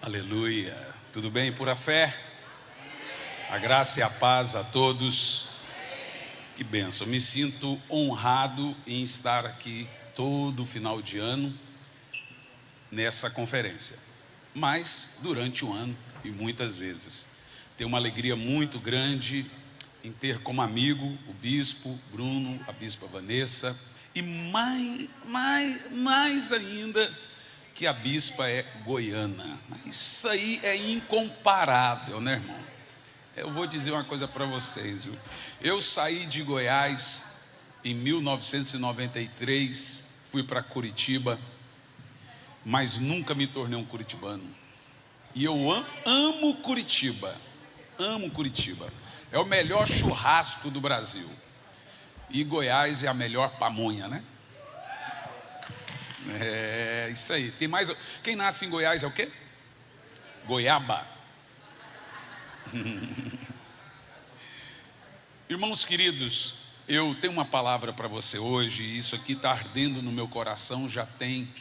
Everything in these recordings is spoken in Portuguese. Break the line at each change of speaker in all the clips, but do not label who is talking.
Aleluia, tudo bem, pura fé? A graça e a paz a todos. Que bênção, me sinto honrado em estar aqui todo final de ano nessa conferência, mas durante o ano e muitas vezes. Tenho uma alegria muito grande em ter como amigo o bispo Bruno, a bispa Vanessa e mais ainda que a bispa é goiana. Mas isso aí é incomparável, né, irmão? Eu vou dizer uma coisa para vocês, viu? Eu saí de Goiás em 1993, fui para Curitiba, mas nunca me tornei um curitibano. E eu amo Curitiba, amo Curitiba. É o melhor churrasco do Brasil. E Goiás é a melhor pamonha, né? É isso aí. Tem mais. Quem nasce em Goiás é o quê? Goiaba. Irmãos queridos, eu tenho uma palavra para você hoje. E isso aqui está ardendo no meu coração já tem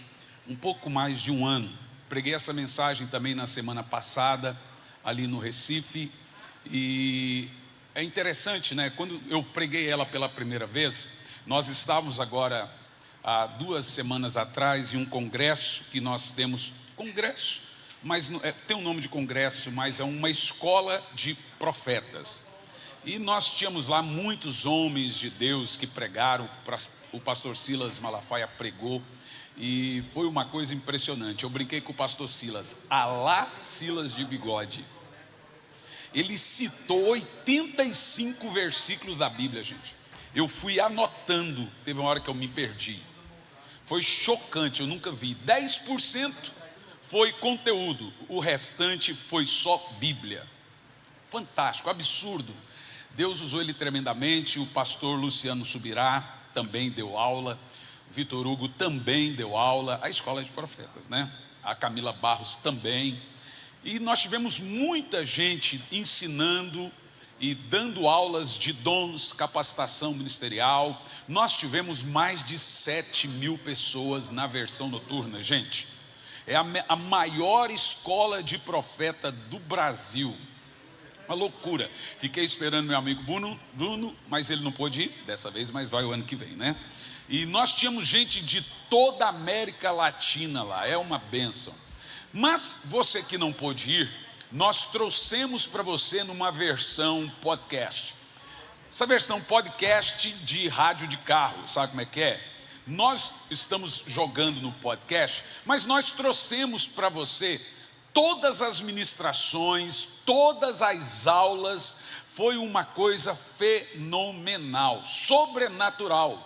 um pouco mais de um ano. Preguei essa mensagem também na semana passada ali no Recife. E é interessante, né? Quando eu preguei ela pela primeira vez, nós estávamos agora há 2 semanas atrás em um congresso que nós temos. Congresso, mas tem um nome de congresso, mas é uma escola de profetas. E nós tínhamos lá muitos homens de Deus que pregaram. O pastor Silas Malafaia pregou e foi uma coisa impressionante. Eu brinquei com o pastor Silas, alá Silas de bigode. Ele citou 85 versículos da Bíblia, gente. Eu fui anotando, teve uma hora que eu me perdi. Foi chocante, eu nunca vi. 10% foi conteúdo, o restante foi só Bíblia. Fantástico, absurdo. Deus usou ele tremendamente. O pastor Luciano Subirá também deu aula. O Vitor Hugo também deu aula. A escola de profetas, né? A Camila Barros também. E nós tivemos muita gente ensinando e dando aulas de dons, capacitação ministerial. Nós tivemos mais de 7.000 pessoas na versão noturna, gente. É a maior escola de profeta do Brasil. Uma loucura. Fiquei esperando meu amigo Bruno, mas ele não pôde ir dessa vez, mas vai o ano que vem, né? E nós tínhamos gente de toda a América Latina lá, é uma bênção. Mas você que não pôde ir, nós trouxemos para você numa versão podcast. Essa versão podcast de rádio de carro, sabe como é que é? Nós estamos jogando no podcast, mas nós trouxemos para você todas as ministrações, todas as aulas. Foi uma coisa fenomenal, sobrenatural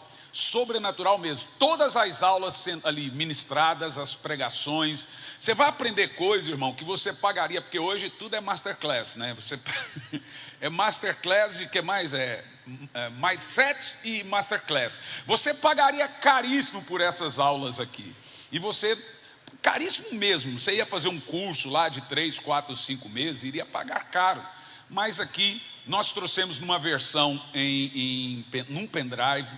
mesmo. Todas as aulas sendo ali ministradas, as pregações. Você vai aprender coisas, irmão, que você pagaria, porque hoje tudo é masterclass, né? É masterclass e o que mais é? Mindset e masterclass. Você pagaria caríssimo por essas aulas aqui. E você, caríssimo mesmo, você ia fazer um curso lá de 3, 4, 5 meses, iria pagar caro. Mas aqui nós trouxemos numa versão num pendrive.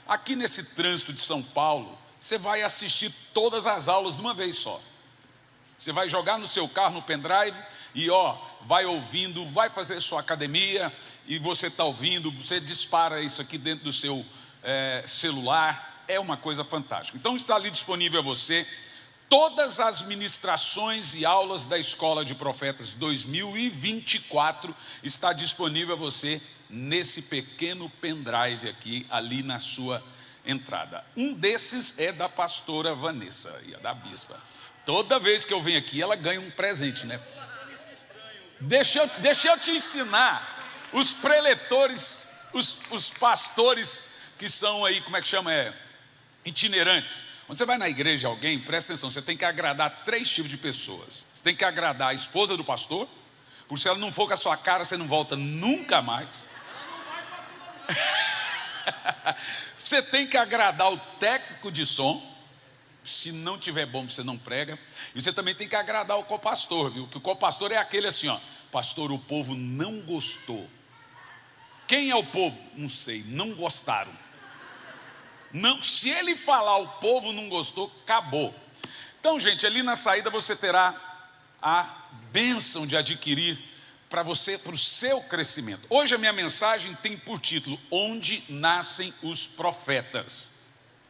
Aqui nesse trânsito de São Paulo, você vai assistir todas as aulas de uma vez só. Você vai jogar no seu carro, no pendrive, e vai ouvindo, vai fazer sua academia, e você está ouvindo, você dispara isso aqui dentro do seu celular. É uma coisa fantástica. Então está ali disponível a você todas as ministrações e aulas da Escola de Profetas 2024, está disponível a você nesse pequeno pendrive aqui, ali na sua entrada. Um desses é da pastora Vanessa e a da bispa. Toda vez que eu venho aqui, ela ganha um presente, né? Deixa eu te ensinar. Os preletores, os pastores que são aí, como é que chama? Itinerantes. Quando você vai na igreja alguém, presta atenção, você tem que agradar 3 tipos de pessoas. Você tem que agradar a esposa do pastor, porque se ela não for com a sua cara, você não volta nunca mais. Você tem que agradar o técnico de som. Se não tiver bom, você não prega. E você também tem que agradar o copastor, viu? Que o copastor é aquele assim, pastor, o povo não gostou. Quem é o povo? Não sei, não gostaram. Não, se ele falar o povo não gostou, acabou. Então, gente, ali na saída você terá a bênção de adquirir para você, para o seu crescimento. Hoje a minha mensagem tem por título: Onde nascem os profetas?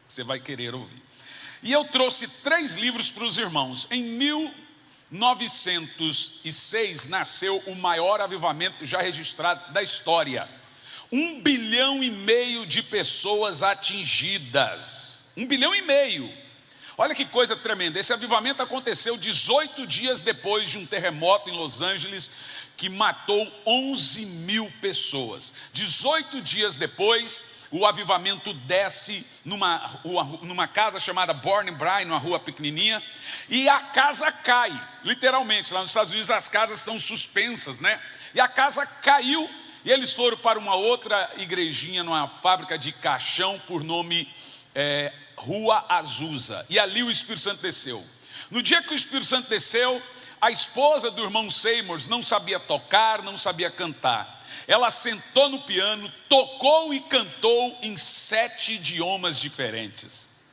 Você vai querer ouvir. E eu trouxe 3 livros para os irmãos. Em 1906 nasceu o maior avivamento já registrado da história. 1,5 bilhão de pessoas atingidas. 1,5 bilhão. Olha que coisa tremenda. Esse avivamento aconteceu 18 dias depois de um terremoto em Los Angeles que matou 11 mil pessoas. 18 dias depois, o avivamento desce numa casa chamada Born Bryan, numa rua pequenininha, e a casa cai, literalmente. Lá nos Estados Unidos as casas são suspensas, né? E a casa caiu, e eles foram para uma outra igrejinha, numa fábrica de caixão, por nome Rua Azusa, e ali o Espírito Santo desceu. No dia que o Espírito Santo desceu, a esposa do irmão Seymour não sabia tocar, não sabia cantar. Ela sentou no piano, tocou e cantou em 7 idiomas diferentes.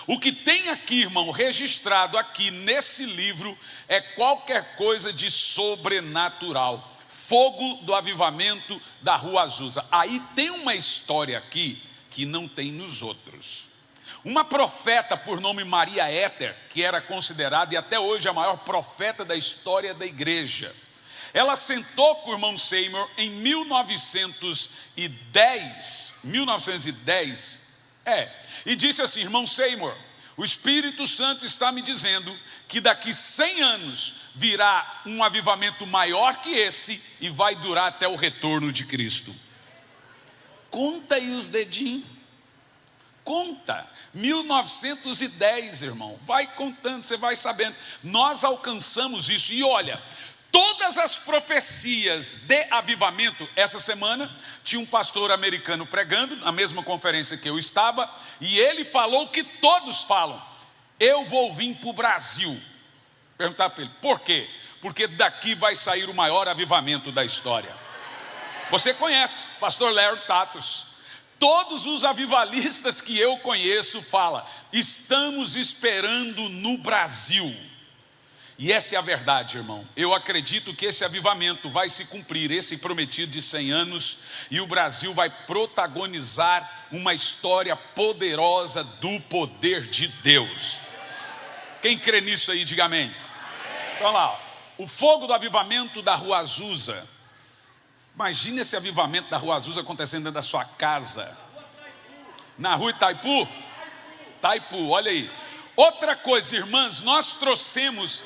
O que tem aqui, irmão, registrado aqui nesse livro, é qualquer coisa de sobrenatural. Fogo do avivamento da Rua Azusa. Aí tem uma história aqui que não tem nos outros. Uma profeta por nome Maria Éter, que era considerada e até hoje a maior profeta da história da igreja, ela sentou com o irmão Seymour em 1910, e disse assim: irmão Seymour, o Espírito Santo está me dizendo que daqui 100 anos virá um avivamento maior que esse e vai durar até o retorno de Cristo. Conta aí os dedinhos. Conta, 1910, irmão, vai contando, você vai sabendo. Nós alcançamos isso, e olha, todas as profecias de avivamento. Essa semana tinha um pastor americano pregando, na mesma conferência que eu estava, e ele falou o que todos falam: eu vou vir para o Brasil. Perguntar para ele, por quê? Porque daqui vai sair o maior avivamento da história. Você conhece, pastor Larry Tatus. Todos os avivalistas que eu conheço falam: estamos esperando no Brasil. E essa é a verdade, irmão. Eu acredito que esse avivamento vai se cumprir, esse prometido de 100 anos, e o Brasil vai protagonizar uma história poderosa do poder de Deus. Quem crê nisso aí, diga amém. Então lá, ó, o fogo do avivamento da Rua Azusa. Imagina esse avivamento da Rua Azusa acontecendo dentro da sua casa. Na rua Itaipu? Itaipu, olha aí. Outra coisa, irmãs, nós trouxemos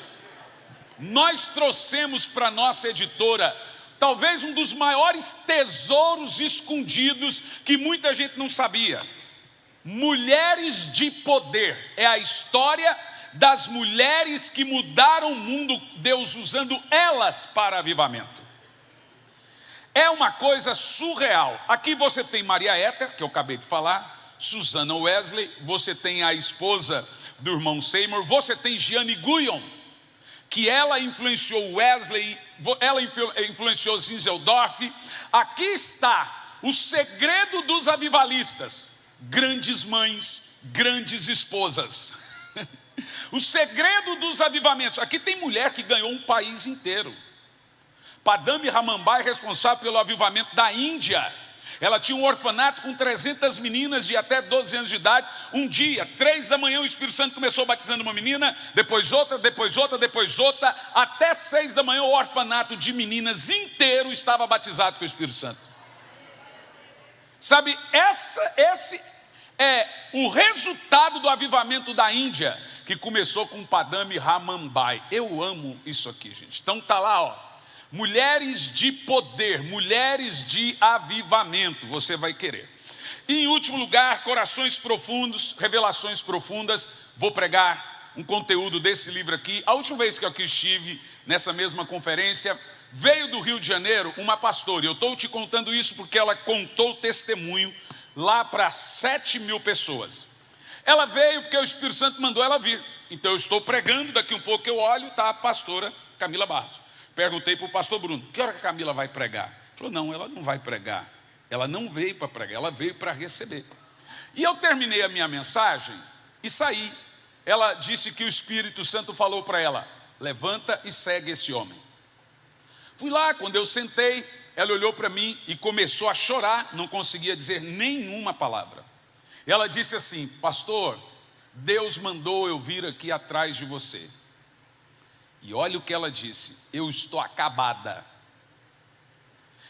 para a nossa editora talvez um dos maiores tesouros escondidos que muita gente não sabia. Mulheres de Poder. É a história das mulheres que mudaram o mundo, Deus usando elas para avivamento. É uma coisa surreal. Aqui você tem Maria Éter, que eu acabei de falar, Susana Wesley, você tem a esposa do irmão Seymour, você tem Jeanne Guyon, que ela influenciou Wesley, ela influenciou Zinzeldorf. Aqui está o segredo dos avivalistas: grandes mães, grandes esposas. O segredo dos avivamentos. Aqui tem mulher que ganhou um país inteiro. Padami Ramanbai é responsável pelo avivamento da Índia. Ela tinha um orfanato com 300 meninas de até 12 anos de idade. Um dia, 3 da manhã, o Espírito Santo começou batizando uma menina, depois outra, depois outra, depois outra. Até 6 da manhã, o orfanato de meninas inteiro estava batizado com o Espírito Santo. Sabe, esse é o resultado do avivamento da Índia, que começou com Padami Ramanbai. Eu amo isso aqui, gente. Então tá lá, ó. Mulheres de poder, mulheres de avivamento, você vai querer. E em último lugar, corações profundos, revelações profundas. Vou pregar um conteúdo desse livro aqui. A última vez que eu aqui estive nessa mesma conferência, veio do Rio de Janeiro uma pastora. Eu estou te contando isso porque ela contou testemunho lá para 7 mil pessoas. Ela veio porque o Espírito Santo mandou ela vir. Então eu estou pregando, daqui um pouco eu olho, está a pastora Camila Barros. Perguntei para o pastor Bruno: que hora que a Camila vai pregar? Ele falou: não, ela não vai pregar. Ela não veio para pregar, ela veio para receber. E eu terminei a minha mensagem e saí. Ela disse que o Espírito Santo falou para ela: levanta e segue esse homem. Fui lá, quando eu sentei, ela olhou para mim e começou a chorar, não conseguia dizer nenhuma palavra. Ela disse assim: pastor, Deus mandou eu vir aqui atrás de você. E olha o que ela disse: eu estou acabada.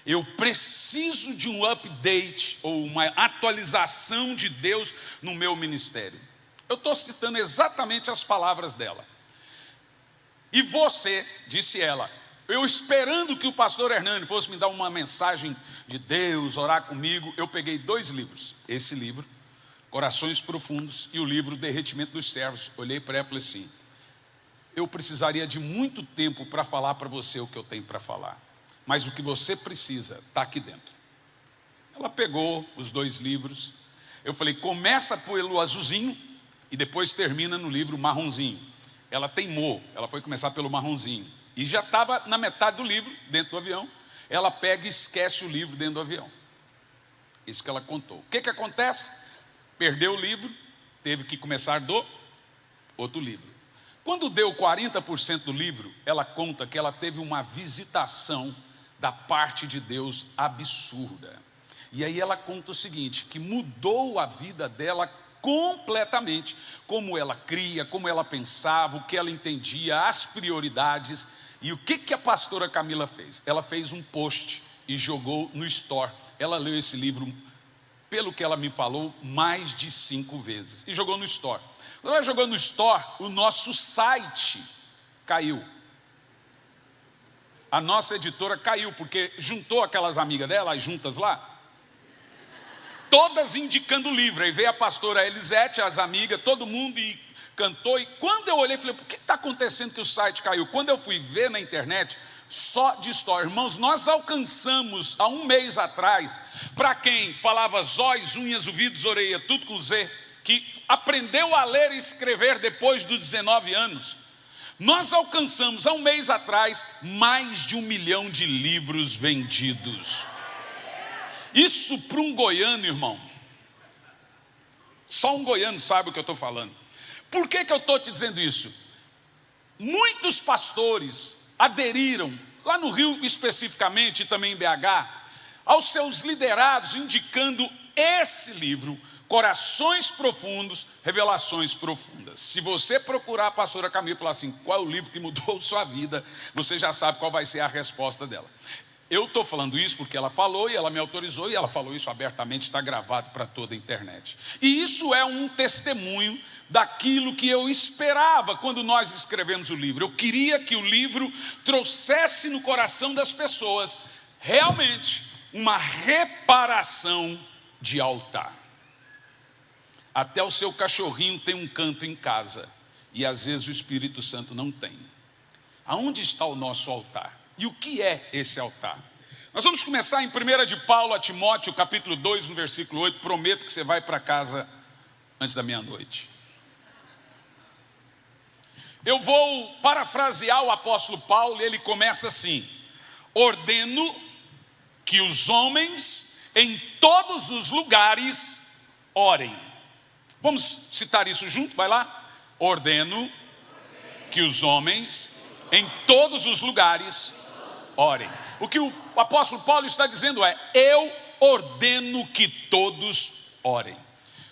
Eu preciso de um update ou uma atualização de Deus no meu ministério. Eu estou citando exatamente as palavras dela. E você, disse ela, eu esperando que o pastor Hernani fosse me dar uma mensagem de Deus, orar comigo, eu peguei 2 livros. Esse livro, Corações Profundos, e o livro Derretimento dos Servos. Olhei para ela e falei assim: eu precisaria de muito tempo para falar para você o que eu tenho para falar, mas o que você precisa está aqui dentro. Ela pegou os 2 livros. Eu falei: começa pelo azulzinho e depois termina no livro marronzinho. Ela teimou, ela foi começar pelo marronzinho e já estava na metade do livro, dentro do avião. Ela pega e esquece o livro dentro do avião. Isso que ela contou. O que acontece? Perdeu o livro, teve que começar do outro livro. Quando deu 40% do livro, ela conta que ela teve uma visitação da parte de Deus absurda. E aí ela conta o seguinte, que mudou a vida dela completamente, como ela cria, como ela pensava, o que ela entendia, as prioridades. E o que a pastora Camila fez? Ela fez um post e jogou no store. Ela leu esse livro, pelo que ela me falou, mais de 5 vezes, e jogou no store. Quando ela jogou no store, o nosso site caiu. A nossa editora caiu, porque juntou aquelas amigas dela, as juntas lá, todas indicando o livro. Aí veio a pastora Elisete, as amigas, todo mundo, e cantou. E quando eu olhei, falei: por que está acontecendo que o site caiu? Quando eu fui ver na internet, só de história. Irmãos, nós alcançamos há 1 mês atrás, para quem falava zóis, unhas, ouvidos, orelha, tudo com Z, que aprendeu a ler e escrever depois dos 19 anos, nós alcançamos há 1 mês atrás mais de 1 milhão de livros vendidos. Isso para um goiano, irmão, só um goiano sabe o que eu estou falando. Por que eu estou te dizendo isso? Muitos pastores aderiram, lá no Rio especificamente, e também em BH, aos seus liderados, indicando esse livro, Corações Profundos, Revelações Profundas. Se você procurar a pastora Camila e falar assim: qual é o livro que mudou sua vida, você já sabe qual vai ser a resposta dela. Eu estou falando isso porque ela falou e ela me autorizou, e ela falou isso abertamente, está gravado para toda a internet. E isso é um testemunho daquilo que eu esperava quando nós escrevemos o livro. Eu queria que o livro trouxesse no coração das pessoas realmente uma reparação de altar. Até o seu cachorrinho tem um canto em casa, e às vezes o Espírito Santo não tem. Aonde está o nosso altar? E o que é esse altar? Nós vamos começar em 1 de Paulo a Timóteo, capítulo 2, no versículo 8. Prometo que você vai para casa antes da meia-noite. Eu vou parafrasear o apóstolo Paulo, e ele começa assim: ordeno que os homens em todos os lugares orem. Vamos citar isso junto, vai lá. Ordeno que os homens em todos os lugares orem. O que o apóstolo Paulo está dizendo é: eu ordeno que todos orem.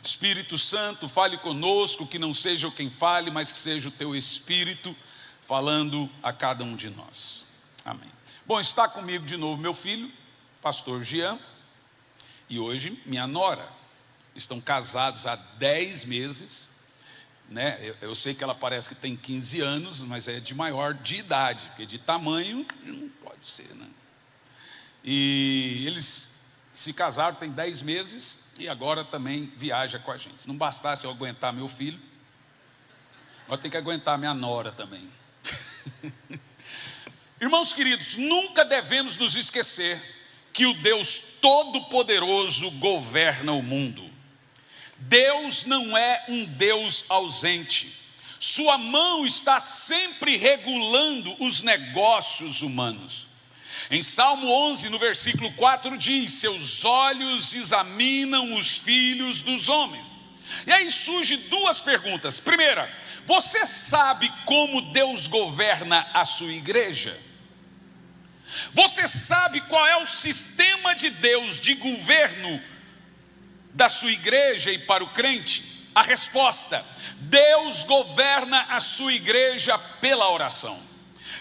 Espírito Santo, fale conosco, que não seja eu quem fale, mas que seja o teu Espírito falando a cada um de nós. Amém. Bom, está comigo de novo meu filho, pastor Jean, e hoje minha nora. Estão casados há 10 meses, né? Eu sei que ela parece que tem 15 anos, mas é de maior de idade, porque de tamanho não pode ser, né? E eles se casaram tem 10 meses e agora também viaja com a gente. Se não bastasse eu aguentar meu filho, agora tem que aguentar minha nora também. Irmãos queridos, nunca devemos nos esquecer que o Deus Todo-Poderoso governa o mundo. Deus não é um Deus ausente. Sua mão está sempre regulando os negócios humanos. Em Salmo 11, no versículo 4 diz: seus olhos examinam os filhos dos homens. E aí surgem 2 perguntas. Primeira, Você sabe como Deus governa a sua igreja? Você sabe qual é o sistema de Deus de governo da sua igreja e para o crente? A resposta: Deus governa a sua igreja pela oração.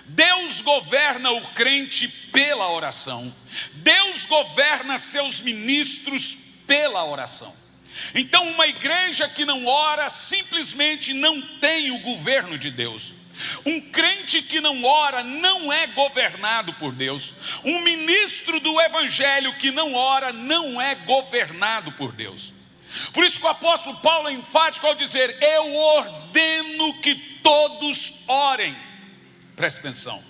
Deus governa o crente pela oração. Deus governa seus ministros pela oração. Então, uma igreja que não ora simplesmente não tem o governo de Deus. Um crente que não ora não é governado por Deus. Um ministro do evangelho que não ora não é governado por Deus. Por isso que o apóstolo Paulo é enfático ao dizer: eu ordeno que todos orem. Preste atenção.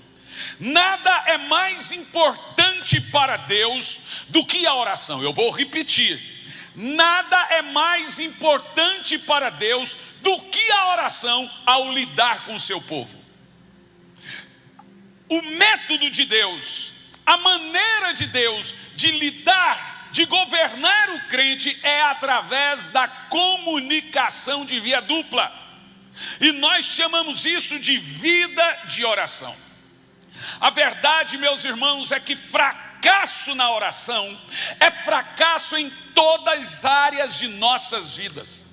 Nada é mais importante para Deus do que a oração. Eu vou repetir: nada é mais importante para Deus do que a oração ao lidar com o seu povo. O método de Deus, a maneira de Deus de lidar, de governar o crente é através da comunicação de via dupla. E nós chamamos isso de vida de oração. A verdade, meus irmãos, é que fracasso na oração é fracasso em todas as áreas de nossas vidas.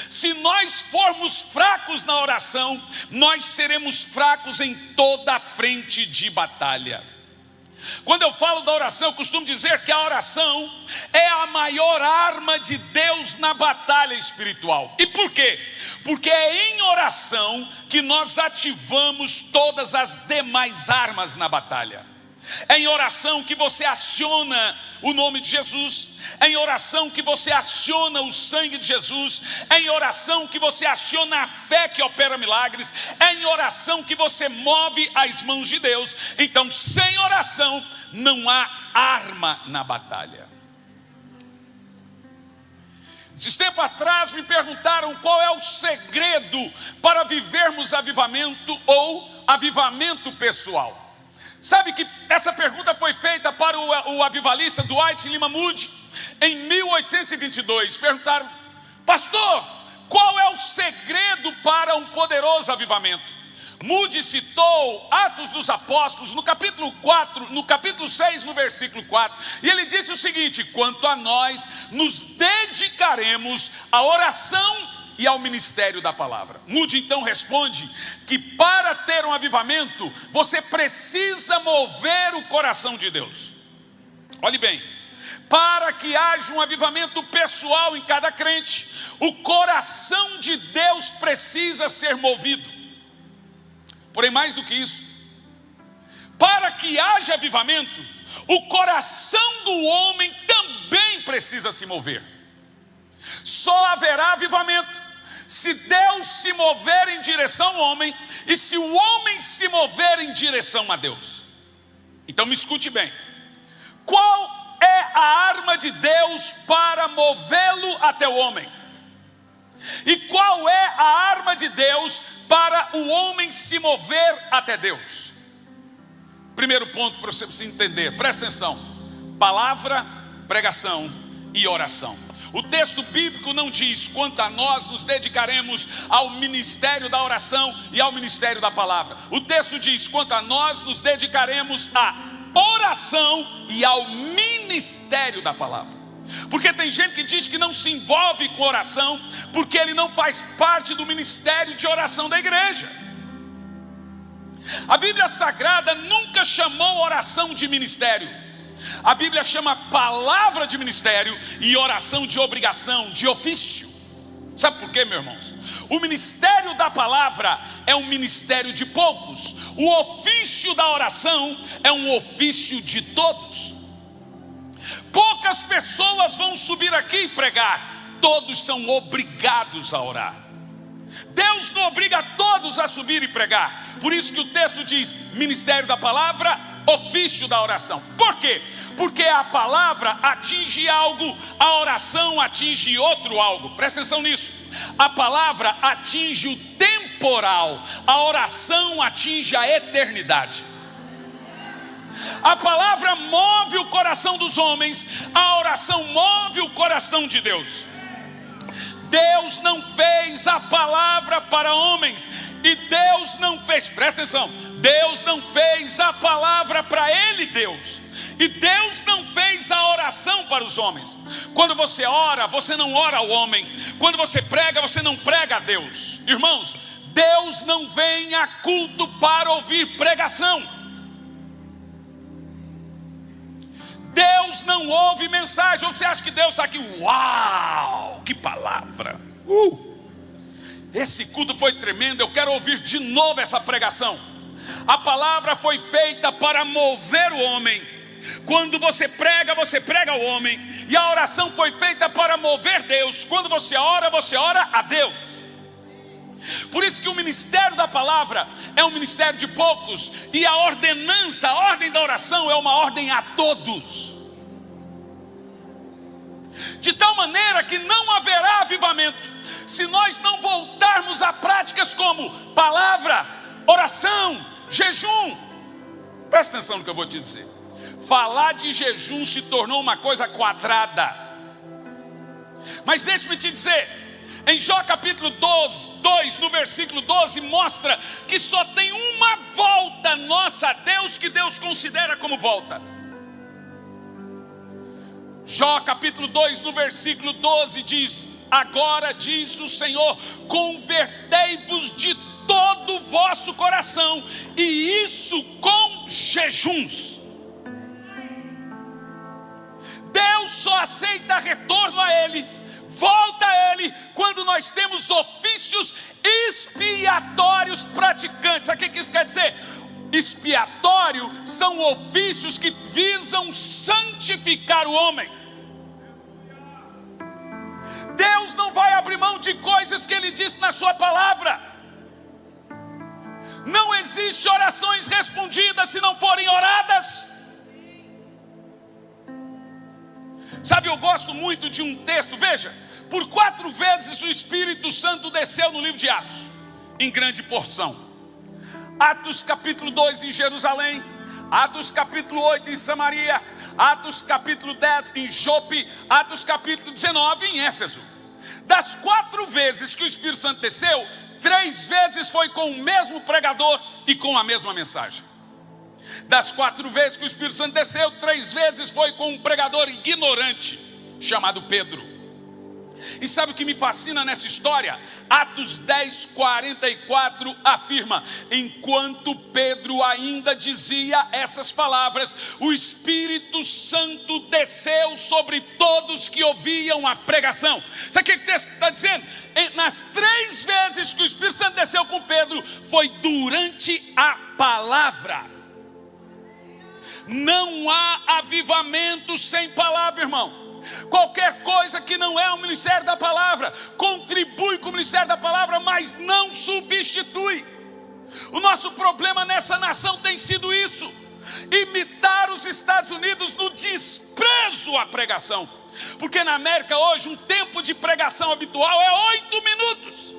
Se nós formos fracos na oração, nós seremos fracos em toda a frente de batalha. Quando eu falo da oração, eu costumo dizer que a oração é a maior arma de Deus na batalha espiritual. E por quê? Porque é em oração que nós ativamos todas as demais armas na batalha. É em oração que você aciona o nome de Jesus. É em oração que você aciona o sangue de Jesus. É em oração que você aciona a fé que opera milagres. É em oração que você move as mãos de Deus. Então, sem oração não há arma na batalha. Esses tempos atrás me perguntaram qual é o segredo para vivermos avivamento ou avivamento pessoal. Sabe que essa pergunta foi feita para o avivalista Dwight Lima Moody em 1822. Perguntaram: pastor, qual é o segredo para um poderoso avivamento? Moody citou Atos dos Apóstolos no capítulo 4, no capítulo 6, no versículo 4, e ele disse o seguinte: quanto a nós, nos dedicaremos à oração e ao ministério da palavra. Moody então responde que para ter um avivamento, você precisa mover o coração de Deus. Olhe bem, para que haja um avivamento pessoal em cada crente, o coração de Deus precisa ser movido. Porém, mais do que isso, para que haja avivamento, o coração do homem também precisa se mover. Só haverá avivamento se Deus se mover em direção ao homem e se o homem se mover em direção a Deus. Então me escute bem: qual é a arma de Deus para movê-lo até o homem? E qual é a arma de Deus para o homem se mover até Deus? Primeiro ponto para você entender, presta atenção: palavra, pregação e oração. O texto bíblico não diz quanto a nós nos dedicaremos ao ministério da oração e ao ministério da palavra. O texto diz quanto a nós nos dedicaremos à oração e ao ministério da palavra. Porque tem gente que diz que não se envolve com oração porque ele não faz parte do ministério de oração da igreja. A Bíblia Sagrada nunca chamou oração de ministério. A Bíblia chama palavra de ministério e oração de obrigação, de ofício. Sabe por quê, meus irmãos? O ministério da palavra é um ministério de poucos. O ofício da oração é um ofício de todos. Poucas pessoas vão subir aqui e pregar. Todos são obrigados a orar. Deus não obriga todos a subir e pregar. Por isso que o texto diz: ministério da palavra, ofício da oração. Por quê? Porque a palavra atinge algo, a oração atinge outro algo. Presta atenção nisso. A palavra atinge o temporal, a oração atinge a eternidade. A palavra move o coração dos homens, a oração move o coração de Deus. Deus não fez a palavra para homens, e Deus não fez, presta atenção, Deus não fez a palavra para ele, Deus, e Deus não fez a oração para os homens. Quando você ora, você não ora ao homem. Quando você prega, você não prega a Deus. Irmãos, Deus não vem a culto para ouvir pregação. Deus não ouve mensagem. Ou você acha que Deus está aqui? Uau, que palavra! Esse culto foi tremendo, eu quero ouvir de novo essa pregação. A palavra foi feita para mover o homem. Quando você prega ao homem. E a oração foi feita para mover Deus. Quando você ora a Deus. Por isso que o ministério da palavra é um ministério de poucos, e a ordenança, a ordem da oração é uma ordem a todos. De tal maneira que não haverá avivamento se nós não voltarmos a práticas como palavra, oração, jejum. Presta atenção no que eu vou te dizer. Falar de jejum se tornou uma coisa quadrada. Mas deixe-me te dizer, em Jó capítulo 2, no versículo 12, mostra que só tem uma volta nossa a Deus que Deus considera como volta. Jó capítulo 2, no versículo 12 diz: agora diz o Senhor, convertei-vos de todo o vosso coração, e isso com jejuns. Deus só aceita retorno a Ele, volta a Ele, quando nós temos ofícios expiatórios praticantes. Sabe o que isso quer dizer? Expiatório são ofícios que visam santificar o homem. Deus não vai abrir mão de coisas que Ele disse na sua palavra. Não existe orações respondidas se não forem oradas. Sabe, eu gosto muito de um texto, veja, por 4 vezes o Espírito Santo desceu no livro de Atos, em grande porção. Atos capítulo 2 em Jerusalém, Atos capítulo 8 em Samaria, Atos capítulo 10 em Jope, Atos capítulo 19 em Éfeso. Das 4 vezes que o Espírito Santo desceu, 3 vezes foi com o mesmo pregador e com a mesma mensagem. Das 4 vezes que o Espírito Santo desceu, 3 vezes foi com um pregador ignorante, chamado Pedro. E sabe o que me fascina nessa história? Atos 10, 44 afirma: enquanto Pedro ainda dizia essas palavras, o Espírito Santo desceu sobre todos que ouviam a pregação. Sabe o que o texto está dizendo? Nas 3 vezes que o Espírito Santo desceu com Pedro, foi durante a palavra. Não há avivamento sem palavra, irmão. Qualquer coisa que não é o ministério da palavra contribui com o ministério da palavra, mas não substitui. O nosso problema nessa nação tem sido isso: imitar os Estados Unidos no desprezo à pregação. Porque na América hoje um tempo de pregação habitual é 8 minutos.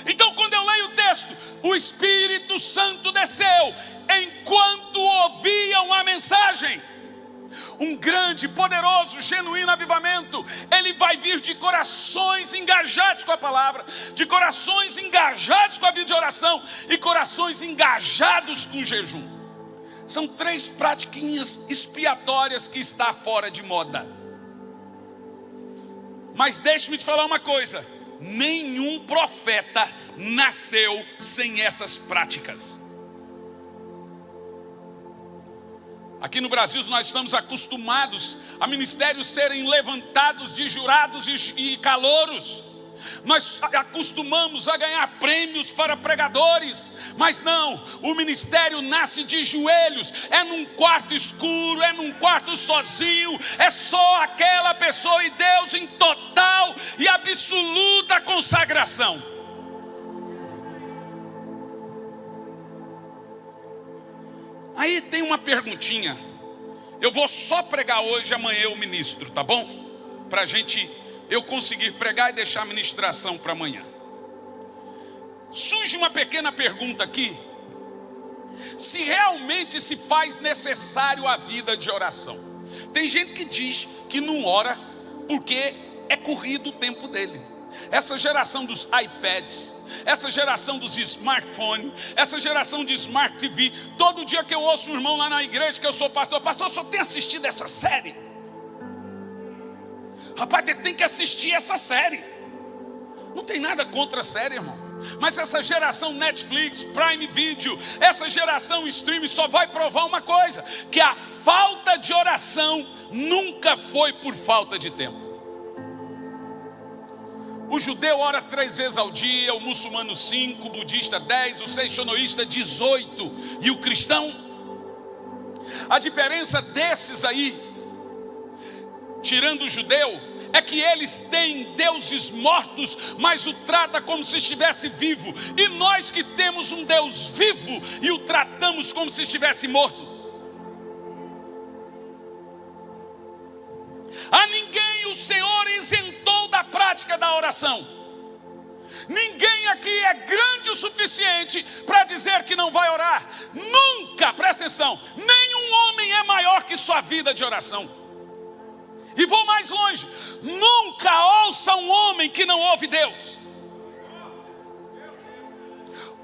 Então, quando eu leio o texto, o Espírito Santo desceu enquanto ouviam a mensagem. Um grande, poderoso, genuíno avivamento, ele vai vir de corações engajados com a palavra, de corações engajados com a vida de oração e corações engajados com o jejum. São 3 pratiquinhas expiatórias que está fora de moda. Mas deixe-me te falar uma coisa: nenhum profeta nasceu sem essas práticas. Aqui no Brasil nós estamos acostumados a ministérios serem levantados de jurados e calouros. Nós acostumamos a ganhar prêmios para pregadores, mas não, o ministério nasce de joelhos, é num quarto escuro, é num quarto sozinho, é só aquela pessoa e Deus em total e absoluta consagração. Aí tem uma perguntinha, eu vou só pregar hoje, amanhã eu ministro, tá bom? Para eu conseguir pregar e deixar a ministração para amanhã. Surge uma pequena pergunta aqui: se realmente se faz necessário a vida de oração. Tem gente que diz que não ora porque é corrido o tempo dele. Essa geração dos iPads, essa geração dos smartphones, essa geração de Smart TV. Todo dia que eu ouço um irmão lá na igreja, que eu sou pastor, pastor, só tem assistido essa série? Rapaz, tem que assistir essa série. Não tem nada contra a série, irmão, mas essa geração Netflix, Prime Video, essa geração streaming só vai provar uma coisa: que a falta de oração nunca foi por falta de tempo. O judeu ora 3 vezes ao dia, o muçulmano 5, o budista 10, o seixonoísta 18 e o cristão. A diferença desses aí, tirando o judeu, é que eles têm deuses mortos, mas o trata como se estivesse vivo. E nós que temos um Deus vivo e o tratamos como se estivesse morto. A ninguém o Senhor isentou da prática da oração. Ninguém aqui é grande o suficiente para dizer que não vai orar. Nunca, presta atenção, nenhum homem é maior que sua vida de oração. E vou mais longe: nunca ouça um homem que não ouve Deus.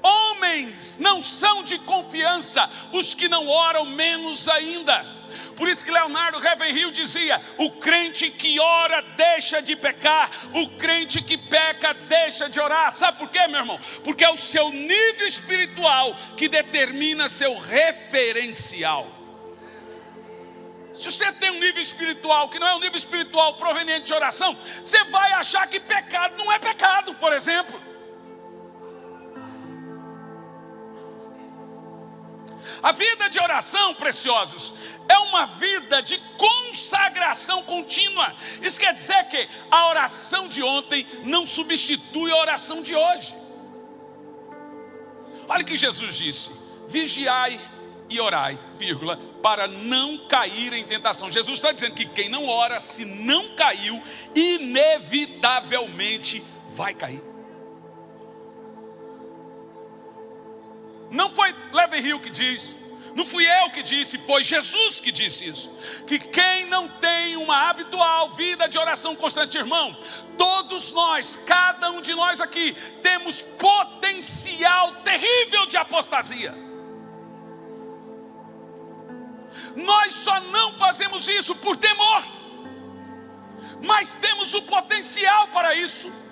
Homens não são de confiança os que não oram, menos ainda. Por isso que Leonardo Ravenhill dizia: o crente que ora deixa de pecar, o crente que peca deixa de orar. Sabe por quê, meu irmão? Porque é o seu nível espiritual que determina seu referencial. Se você tem um nível espiritual que não é um nível espiritual proveniente de oração, você vai achar que pecado não é pecado, por exemplo. A vida de oração, preciosos, é uma vida de consagração contínua. Isso quer dizer que a oração de ontem não substitui a oração de hoje. Olha o que Jesus disse: vigiai e orai, vírgula, para não cair em tentação. Jesus está dizendo que quem não ora, se não caiu, inevitavelmente vai cair. Não foi Levenhill que diz, não fui eu que disse, foi Jesus que disse isso. Que quem não tem uma habitual vida de oração constante, irmão, todos nós, cada um de nós aqui, temos potencial terrível de apostasia. Nós só não fazemos isso por temor, mas temos o potencial para isso.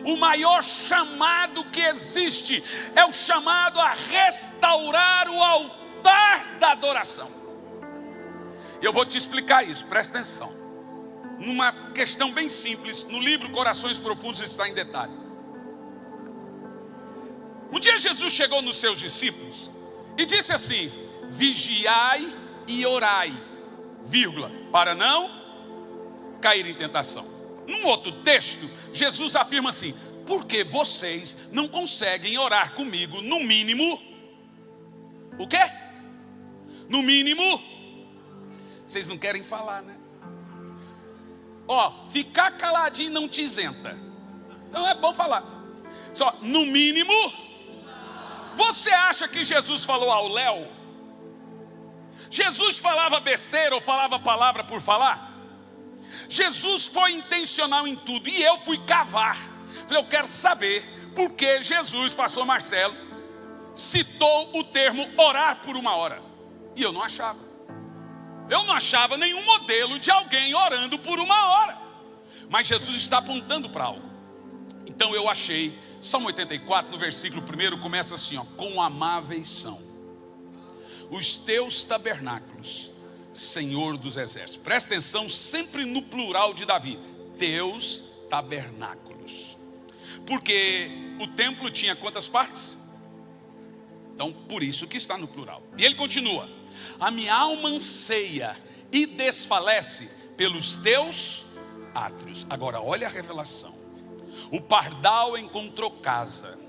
O maior chamado que existe é o chamado a restaurar o altar da adoração. Eu vou te explicar isso, presta atenção. Numa questão bem simples, no livro Corações Profundos está em detalhe. Um dia Jesus chegou nos seus discípulos e disse assim: vigiai e orai, vírgula, para não cair em tentação. Num outro texto, Jesus afirma assim: porque vocês não conseguem orar comigo, no mínimo, o quê? No mínimo, vocês não querem falar, né? Ó, ficar caladinho não te isenta. Então é bom falar. Só, no mínimo, você acha que Jesus falou ao léu? Jesus falava besteira ou falava palavra por falar? Jesus foi intencional em tudo. E eu fui cavar. Falei, eu quero saber por que Jesus, pastor Marcelo, citou o termo orar por 1 hora. E eu não achava. Eu não achava nenhum modelo de alguém orando por 1 hora. Mas Jesus está apontando para algo. Então eu achei, Salmo 84, no versículo 1, começa assim, ó: com amáveis são os teus tabernáculos, Senhor dos exércitos. Presta atenção, sempre no plural de Davi: teus tabernáculos. Porque o templo tinha quantas partes? Então por isso que está no plural. E ele continua: a minha alma anseia e desfalece pelos teus átrios. Agora olha a revelação: o pardal encontrou casa,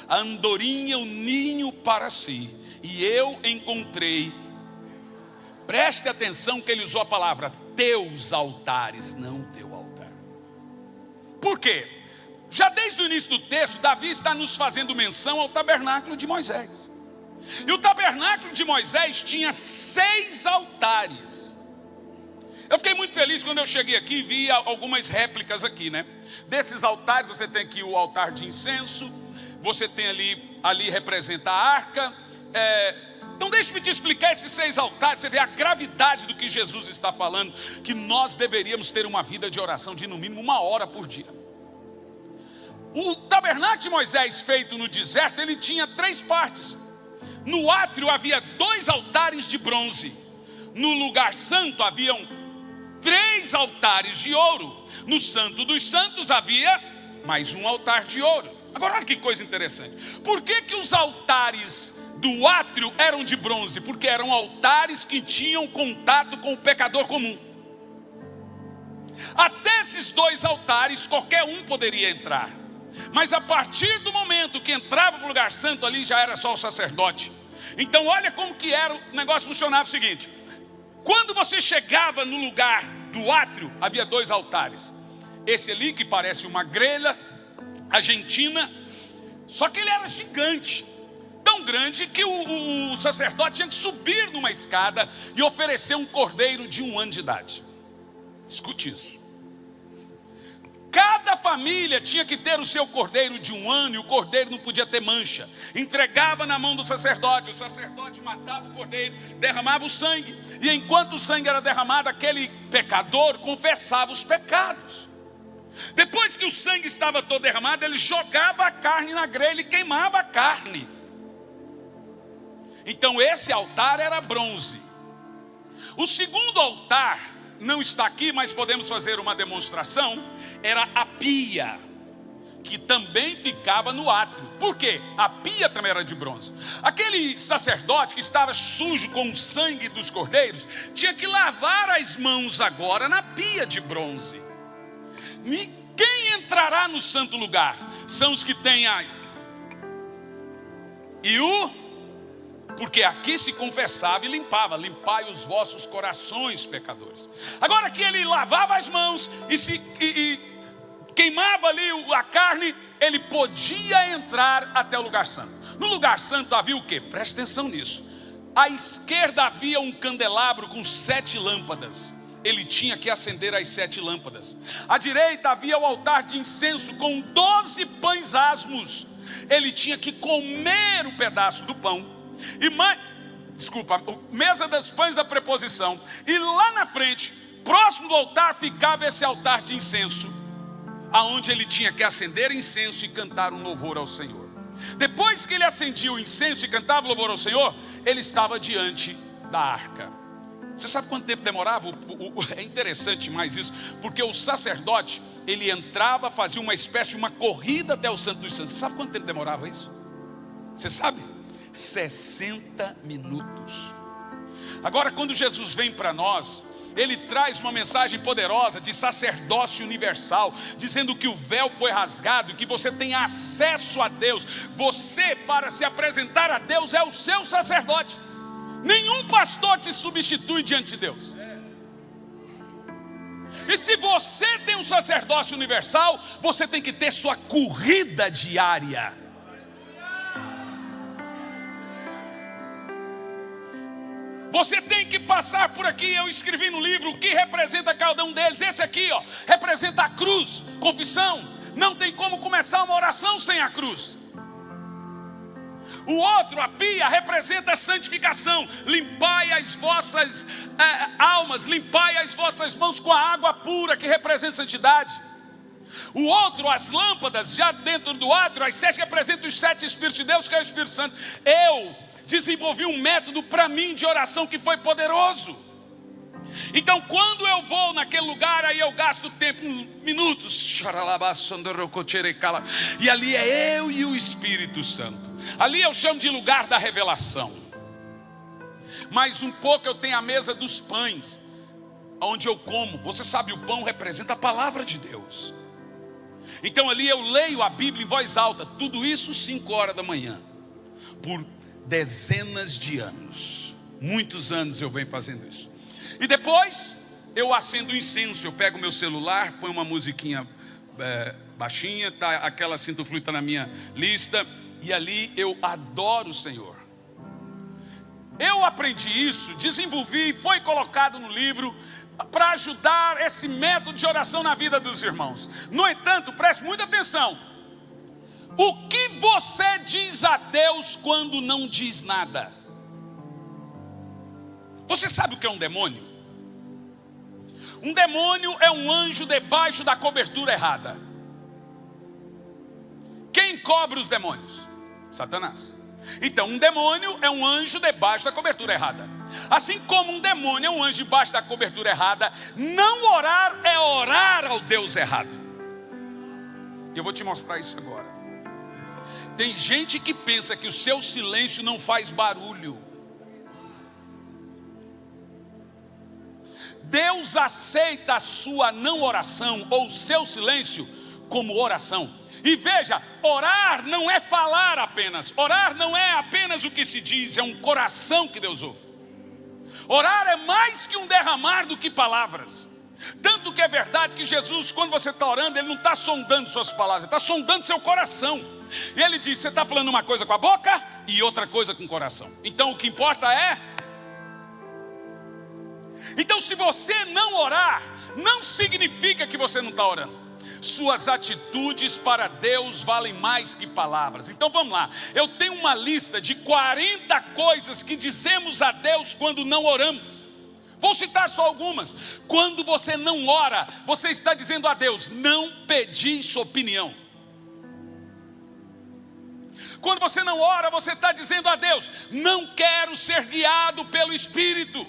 a andorinha o ninho para si, e eu encontrei. Preste atenção que ele usou a palavra teus altares, não teu altar. Por quê? Já desde o início do texto, Davi está nos fazendo menção ao tabernáculo de Moisés. E o tabernáculo de Moisés tinha 6 altares. Eu fiquei muito feliz quando eu cheguei aqui e vi algumas réplicas aqui, né? Desses altares, você tem aqui o altar de incenso, você tem ali representa a arca. Então deixe-me te explicar esses 6 altares, você vê a gravidade do que Jesus está falando, que nós deveríamos ter uma vida de oração de no mínimo 1 hora por dia. O tabernáculo de Moisés feito no deserto, ele tinha 3 partes. No átrio havia 2 altares de bronze. No lugar santo haviam 3 altares de ouro. No Santo dos Santos havia mais um altar de ouro. Agora olha que coisa interessante. Por que os altares do átrio eram de bronze? Porque eram altares que tinham contato com o pecador comum. Até esses 2 altares qualquer um poderia entrar. Mas a partir do momento que entrava para o lugar santo, ali já era só o sacerdote. Então olha como que era, o negócio funcionava o seguinte: quando você chegava no lugar do átrio, havia 2 altares. Esse ali que parece uma grelha argentina, só que ele era gigante, tão grande que o sacerdote tinha que subir numa escada e oferecer um cordeiro de 1 ano de idade. Escute isso. Cada família tinha que ter o seu cordeiro de 1 ano, e o cordeiro não podia ter mancha. Entregava na mão do sacerdote, o sacerdote matava o cordeiro, derramava o sangue, e enquanto o sangue era derramado, aquele pecador confessava os pecados. Depois que o sangue estava todo derramado, ele jogava a carne na grelha e queimava a carne. Então esse altar era bronze. O segundo altar não está aqui, mas podemos fazer uma demonstração. Era a pia, que também ficava no átrio. Por quê? A pia também era de bronze. Aquele sacerdote que estava sujo com o sangue dos cordeiros tinha que lavar as mãos agora na pia de bronze. Quem entrará no santo lugar? São os que têm porque aqui se confessava e limpava. Limpai os vossos corações, pecadores. Agora que ele lavava as mãos e queimava ali a carne, ele podia entrar até o lugar santo. No lugar santo havia o quê? Preste atenção nisso. À esquerda havia um candelabro com 7 lâmpadas. Ele tinha que acender as 7 lâmpadas. À direita havia o altar de incenso com 12 pães asmos. Ele tinha que comer um pedaço do pão. Mesa dos pães da preposição. E lá na frente, próximo do altar, ficava esse altar de incenso, aonde ele tinha que acender incenso e cantar um louvor ao Senhor. Depois que ele acendia o incenso e cantava o louvor ao Senhor, ele estava diante da arca. Você sabe quanto tempo demorava? É interessante mais isso, porque o sacerdote, ele entrava, fazia uma espécie de uma corrida até o Santo dos Santos. Você sabe quanto tempo demorava isso? Você sabe? 60 minutos. Agora, quando Jesus vem para nós, ele traz uma mensagem poderosa de sacerdócio universal, dizendo que o véu foi rasgado, que você tem acesso a Deus. Você, para se apresentar a Deus, é o seu sacerdote. Nenhum pastor te substitui diante de Deus. E se você tem um sacerdócio universal, você tem que ter sua corrida diária. Você tem que passar por aqui. Eu escrevi no livro o que representa cada um deles. Esse aqui, representa a cruz, confissão. Não tem como começar uma oração sem a cruz. O outro, a pia, representa a santificação. Limpai as vossas almas, limpai as vossas mãos com a água pura, que representa santidade. O outro, as lâmpadas, já dentro do átrio, as 7 representam os 7 Espíritos de Deus, que é o Espírito Santo. Eu desenvolvi um método para mim de oração que foi poderoso. Então quando eu vou naquele lugar, aí eu gasto tempo, minutos, e ali é eu e o Espírito Santo. Ali eu chamo de lugar da revelação. Mais um pouco eu tenho a mesa dos pães, onde eu como. Você sabe, o pão representa a palavra de Deus. Então ali eu leio a Bíblia em voz alta. Tudo isso 5 horas da manhã, por dezenas de anos. Muitos anos eu venho fazendo isso. E depois eu acendo o incenso. Eu pego meu celular, ponho uma musiquinha baixinha, tá, aquela Sinto Fluir está na minha lista, e ali eu adoro o Senhor. Eu aprendi isso, desenvolvi, foi colocado no livro para ajudar esse método de oração na vida dos irmãos. No entanto, preste muita atenção. O que você diz a Deus quando não diz nada? Você sabe o que é um demônio? Um demônio é um anjo debaixo da cobertura errada. Quem cobre os demônios? Satanás. Então, um demônio é um anjo debaixo da cobertura errada. Assim como um demônio é um anjo debaixo da cobertura errada, não orar é orar ao Deus errado. Eu vou te mostrar isso agora. Tem gente que pensa que o seu silêncio não faz barulho. Deus aceita a sua não oração ou o seu silêncio como oração. E veja, orar não é falar apenas. Orar não é apenas o que se diz, é um coração que Deus ouve. Orar é mais que um derramar do que palavras. Tanto que é verdade que Jesus, quando você está orando, Ele não está sondando suas palavras, Ele está sondando seu coração. E Ele diz, você está falando uma coisa com a boca e outra coisa com o coração. Então o que importa é... Então se você não orar, não significa que você não está orando. Suas atitudes para Deus valem mais que palavras. Então vamos lá, eu tenho uma lista de 40 coisas que dizemos a Deus quando não oramos. Vou citar só algumas. Quando você não ora, você está dizendo a Deus, não pedi sua opinião. Quando você não ora, você está dizendo a Deus, não quero ser guiado pelo Espírito.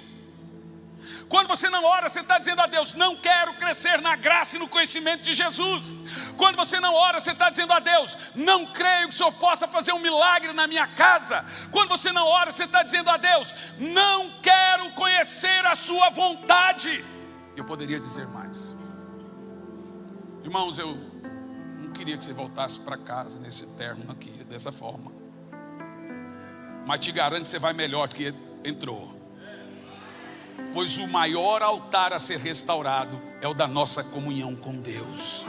Quando você não ora, você está dizendo a Deus, não quero crescer na graça e no conhecimento de Jesus. Quando você não ora, você está dizendo a Deus, não creio que o Senhor possa fazer um milagre na minha casa. Quando você não ora, você está dizendo a Deus, não quero conhecer a sua vontade. Eu poderia dizer mais. Irmãos, eu não queria que você voltasse para casa nesse término aqui, dessa forma. Mas te garanto que você vai melhor que entrou. Pois o maior altar a ser restaurado é o da nossa comunhão com Deus.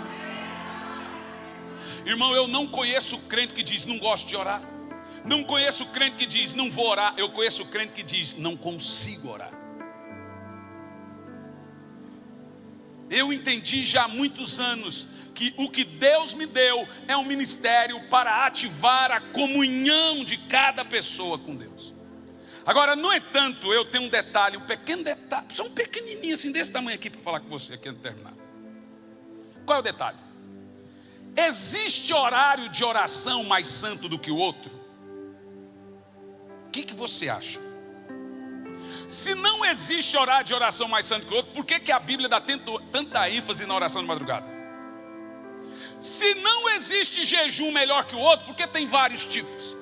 Irmão, eu não conheço o crente que diz, não gosto de orar. Não conheço o crente que diz, não vou orar. Eu conheço o crente que diz, não consigo orar. Eu entendi já há muitos anos que o que Deus me deu é um ministério para ativar a comunhão de cada pessoa com Deus. Agora, no entanto, eu tenho um detalhe, um pequeno detalhe, só um pequenininho assim, desse tamanho aqui, para falar com você aqui antes de terminar. Qual é o detalhe? Existe horário de oração mais santo do que o outro? O que você acha? Se não existe horário de oração mais santo que o outro, por que a Bíblia dá tanta ênfase na oração de madrugada? Se não existe jejum melhor que o outro, por que tem vários tipos?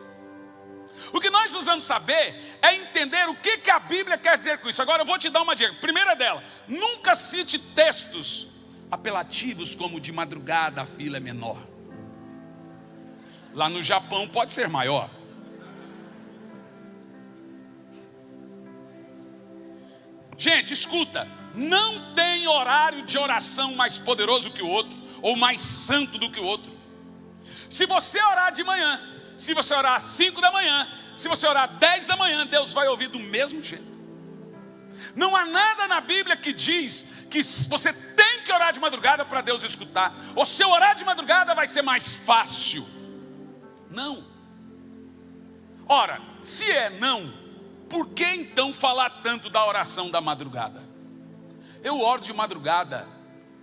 O que nós precisamos saber é entender o que a Bíblia quer dizer com isso. Agora eu vou te dar uma dica. Primeira dela, nunca cite textos apelativos como de madrugada a fila é menor. Lá no Japão pode ser maior. Gente, escuta, não tem horário de oração mais poderoso que o outro, ou mais santo do que o outro. Se você orar de manhã, se você orar às 5 da manhã, se você orar às 10 da manhã, Deus vai ouvir do mesmo jeito. Não há nada na Bíblia que diz que você tem que orar de madrugada para Deus escutar, ou se eu orar de madrugada vai ser mais fácil. Não. Ora, se é não, por que então falar tanto da oração da madrugada? Eu oro de madrugada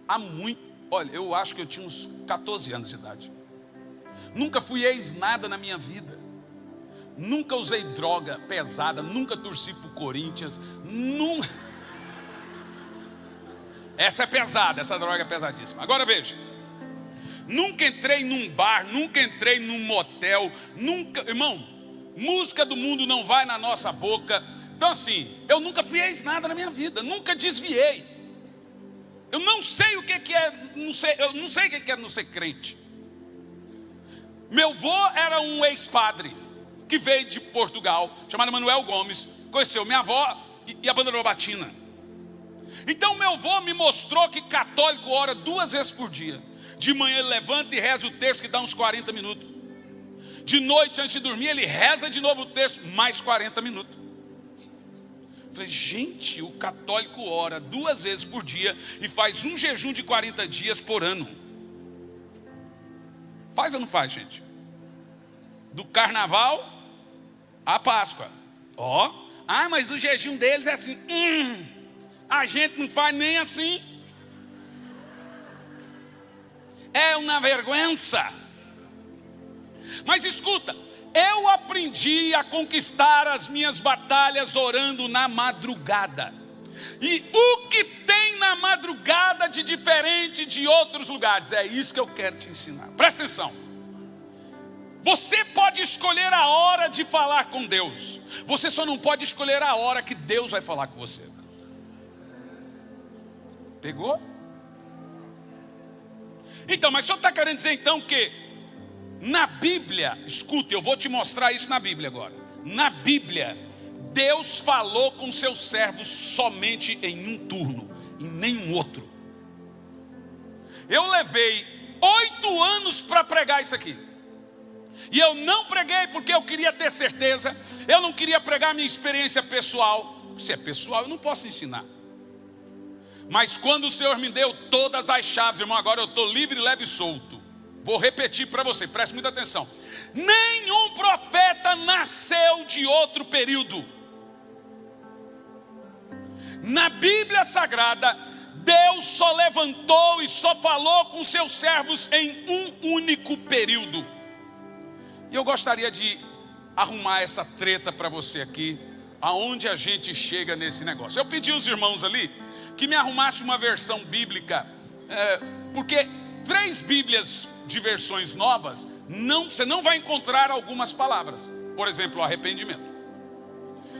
há muito, olha, eu acho que eu tinha uns 14 anos de idade. Nunca fui ex-nada na minha vida. Nunca usei droga pesada, nunca torci pro Corinthians, nunca. Essa é pesada, essa droga é pesadíssima. Agora veja, nunca entrei num bar, nunca entrei num motel, nunca, irmão, música do mundo não vai na nossa boca. Então assim, eu nunca fui ex-nada na minha vida, nunca desviei. Eu não sei o que é, eu não sei o que é não ser crente. Meu avô era um ex-padre que veio de Portugal, chamado Manuel Gomes, conheceu minha avó e abandonou a batina. Então meu avô me mostrou que católico ora 2 vezes por dia. De manhã ele levanta e reza o terço, que dá uns 40 minutos. De noite, antes de dormir, ele reza de novo o terço, mais 40 minutos. Falei, gente, o católico ora 2 vezes por dia e faz um jejum de 40 dias por ano. Faz ou não faz, gente? Do carnaval à Páscoa. Mas o jejum deles é assim. A gente não faz nem assim. É uma vergonha. Mas escuta, eu aprendi a conquistar as minhas batalhas orando na madrugada. E o que tem na madrugada de diferente de outros lugares? É isso que eu quero te ensinar. Presta atenção. Você pode escolher a hora de falar com Deus. Você só não pode escolher a hora que Deus vai falar com você. Pegou? Então, mas o senhor está querendo dizer então que na Bíblia, escuta, eu vou te mostrar isso na Bíblia agora. Na Bíblia, Deus falou com seus servos somente em um turno, em nenhum outro. Eu levei 8 anos para pregar isso aqui. E eu não preguei porque eu queria ter certeza. Eu não queria pregar minha experiência pessoal. Se é pessoal, eu não posso ensinar. Mas quando o Senhor me deu todas as chaves, irmão, agora eu estou livre, leve e solto. Vou repetir para você, preste muita atenção. Nenhum profeta nasceu de outro período. Na Bíblia Sagrada, Deus só levantou e só falou com seus servos em um único período. E eu gostaria de arrumar essa treta para você aqui, aonde a gente chega nesse negócio. Eu pedi aos irmãos ali que me arrumasse uma versão bíblica, porque 3 Bíblias de versões novas, você não vai encontrar algumas palavras. Por exemplo, arrependimento.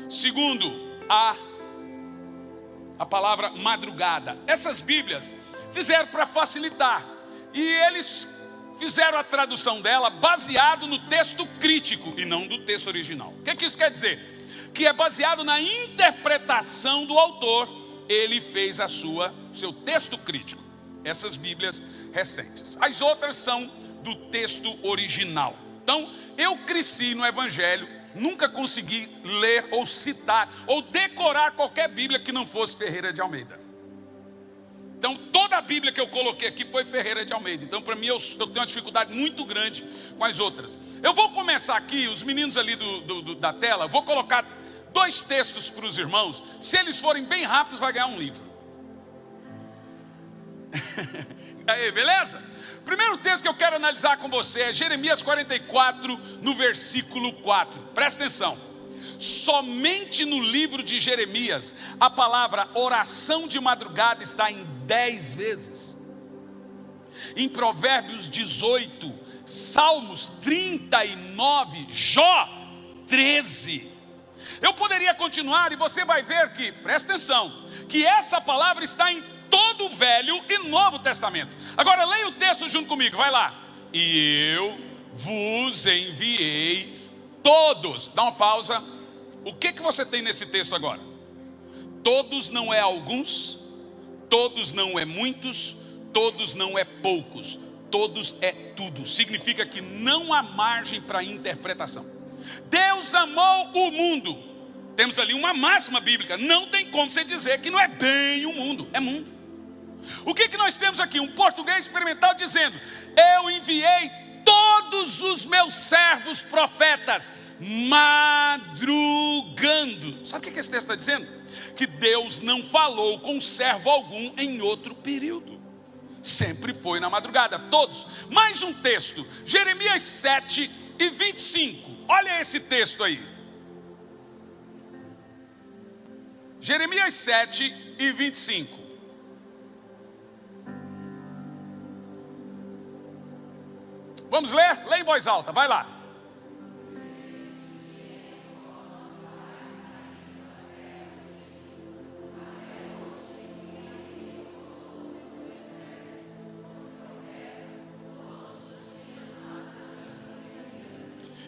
Segundo, a palavra madrugada. Essas Bíblias fizeram para facilitar. E eles fizeram a tradução dela baseado no texto crítico e não do texto original. O que isso quer dizer? Que é baseado na interpretação do autor. Ele fez seu texto crítico. Essas Bíblias recentes. As outras são do texto original. Então, eu cresci no Evangelho, nunca consegui ler ou citar ou decorar qualquer Bíblia que não fosse Ferreira de Almeida. Então, toda a Bíblia que eu coloquei aqui foi Ferreira de Almeida. Então, para mim, eu tenho uma dificuldade muito grande com as outras. Eu vou começar aqui, os meninos ali da tela, vou colocar 2 textos para os irmãos. Se eles forem bem rápidos, vai ganhar um livro. Aí, beleza? Primeiro texto que eu quero analisar com você é Jeremias 44, no versículo 4. Presta atenção. Somente no livro de Jeremias, a palavra oração de madrugada está em 10 vezes. Em Provérbios 18, Salmos 39, Jó 13. Eu poderia continuar e você vai ver que, presta atenção, que essa palavra está em todo o Velho e Novo Testamento. Agora leia o texto junto comigo, vai lá. E eu vos enviei todos. Dá uma pausa. O que você tem nesse texto agora? Todos não é alguns, todos não é muitos, todos não é poucos, todos é tudo. Significa que não há margem para interpretação. Deus amou o mundo. Temos ali uma máxima bíblica. Não tem como você dizer que não é bem o mundo, é mundo. O que nós temos aqui? Um português experimental dizendo: eu enviei todos os meus servos profetas madrugando. Sabe o que esse texto está dizendo? Que Deus não falou com servo algum em outro período. Sempre foi na madrugada, todos. Mais um texto, Jeremias 7 e 25. Olha esse texto aí. Jeremias 7 e 25. Vamos ler? Lê em voz alta, vai lá.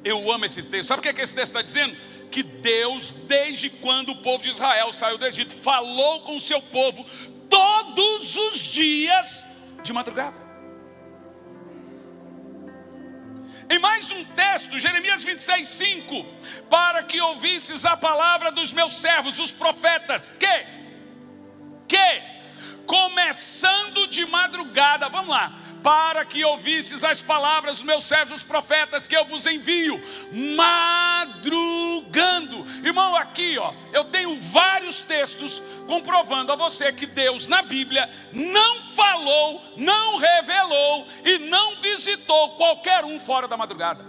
Eu amo esse texto. Sabe o que esse texto está dizendo? Que Deus, desde quando o povo de Israel saiu do Egito, falou com o seu povo todos os dias de madrugada. Em mais um texto, Jeremias 26:5, para que ouvisses a palavra dos meus servos, os profetas, que começando de madrugada, vamos lá, para que ouvisses as palavras dos meus servos, os profetas, que eu vos envio, madrugando. Irmão, aqui eu tenho vários textos comprovando a você que Deus na Bíblia não falou, não revelou e não visitou qualquer um fora da madrugada.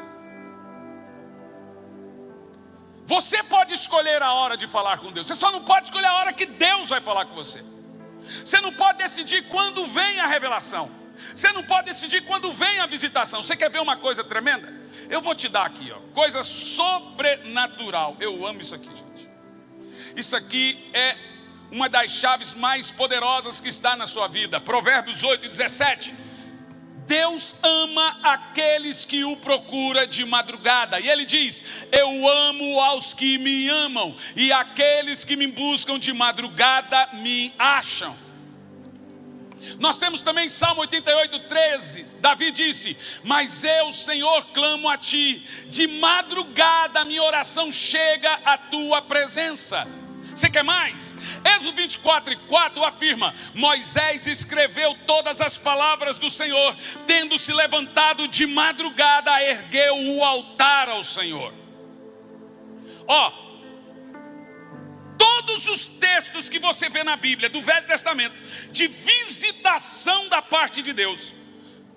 Você pode escolher a hora de falar com Deus, você só não pode escolher a hora que Deus vai falar com você. Você não pode decidir quando vem a revelação. Você não pode decidir quando vem a visitação. Você quer ver uma coisa tremenda? Eu vou te dar aqui, coisa sobrenatural. Eu amo isso aqui, gente. Isso aqui é uma das chaves mais poderosas que está na sua vida. Provérbios 8:17. Deus ama aqueles que o procuram de madrugada. E ele diz: eu amo aos que me amam, e aqueles que me buscam de madrugada me acham. Nós temos também Salmo 88:13. Davi disse: mas eu, Senhor, clamo a ti, de madrugada a minha oração chega à tua presença. Você quer mais? Êxodo 24:4 afirma: Moisés escreveu todas as palavras do Senhor, tendo se levantado de madrugada, ergueu o altar ao Senhor. Todos os textos que você vê na Bíblia, do Velho Testamento, de visitação da parte de Deus,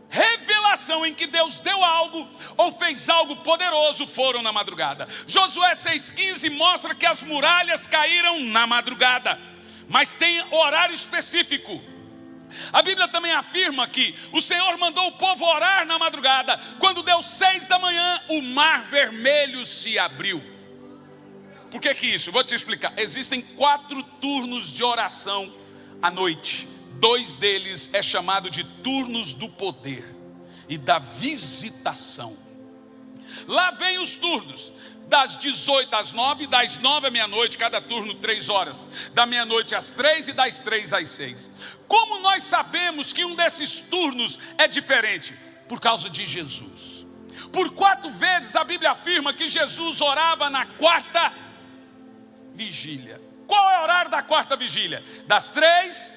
revelação em que Deus deu algo ou fez algo poderoso, foram na madrugada. Josué 6,15 mostra que as muralhas caíram na madrugada, mas tem horário específico. A Bíblia também afirma que o Senhor mandou o povo orar na madrugada. Quando deu 6 da manhã, o mar vermelho se abriu. Por que isso? Vou te explicar. Existem 4 turnos de oração à noite. 2 deles é chamado de turnos do poder e da visitação. Lá vem os turnos, das 18 às 9, das 9 à meia-noite, cada turno 3 horas, da meia-noite às 3 e das 3 às 6. Como nós sabemos que um desses turnos é diferente? Por causa de Jesus. Por 4 vezes a Bíblia afirma que Jesus orava na 4ª vigília. Qual é o horário da 4ª vigília? Das 3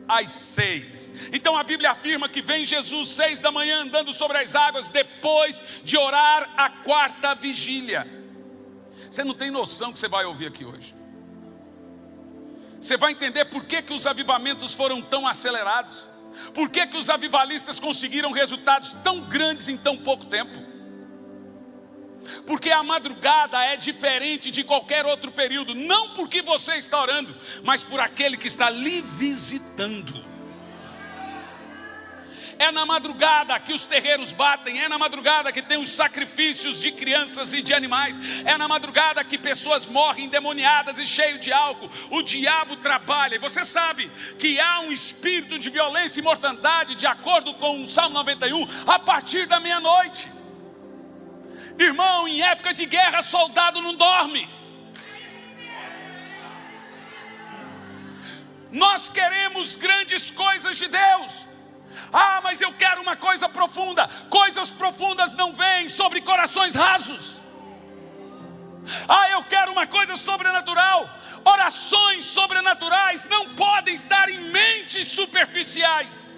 às 6. Então a Bíblia afirma que vem Jesus 6 da manhã andando sobre as águas, depois de orar a 4ª vigília. Você não tem noção que você vai ouvir aqui hoje. Você vai entender por que os avivamentos foram tão acelerados, por que os avivalistas conseguiram resultados tão grandes em tão pouco tempo. Porque a madrugada é diferente de qualquer outro período, não porque você está orando, mas por aquele que está lhe visitando. É na madrugada que os terreiros batem, é na madrugada que tem os sacrifícios de crianças e de animais, é na madrugada que pessoas morrem endemoniadas e cheias de álcool. O diabo trabalha, e você sabe que há um espírito de violência e mortandade, de acordo com o Salmo 91, a partir da meia-noite. Irmão, em época de guerra, soldado não dorme. Nós queremos grandes coisas de Deus. Mas eu quero uma coisa profunda. Coisas profundas não vêm sobre corações rasos. Eu quero uma coisa sobrenatural. Orações sobrenaturais não podem estar em mentes superficiais.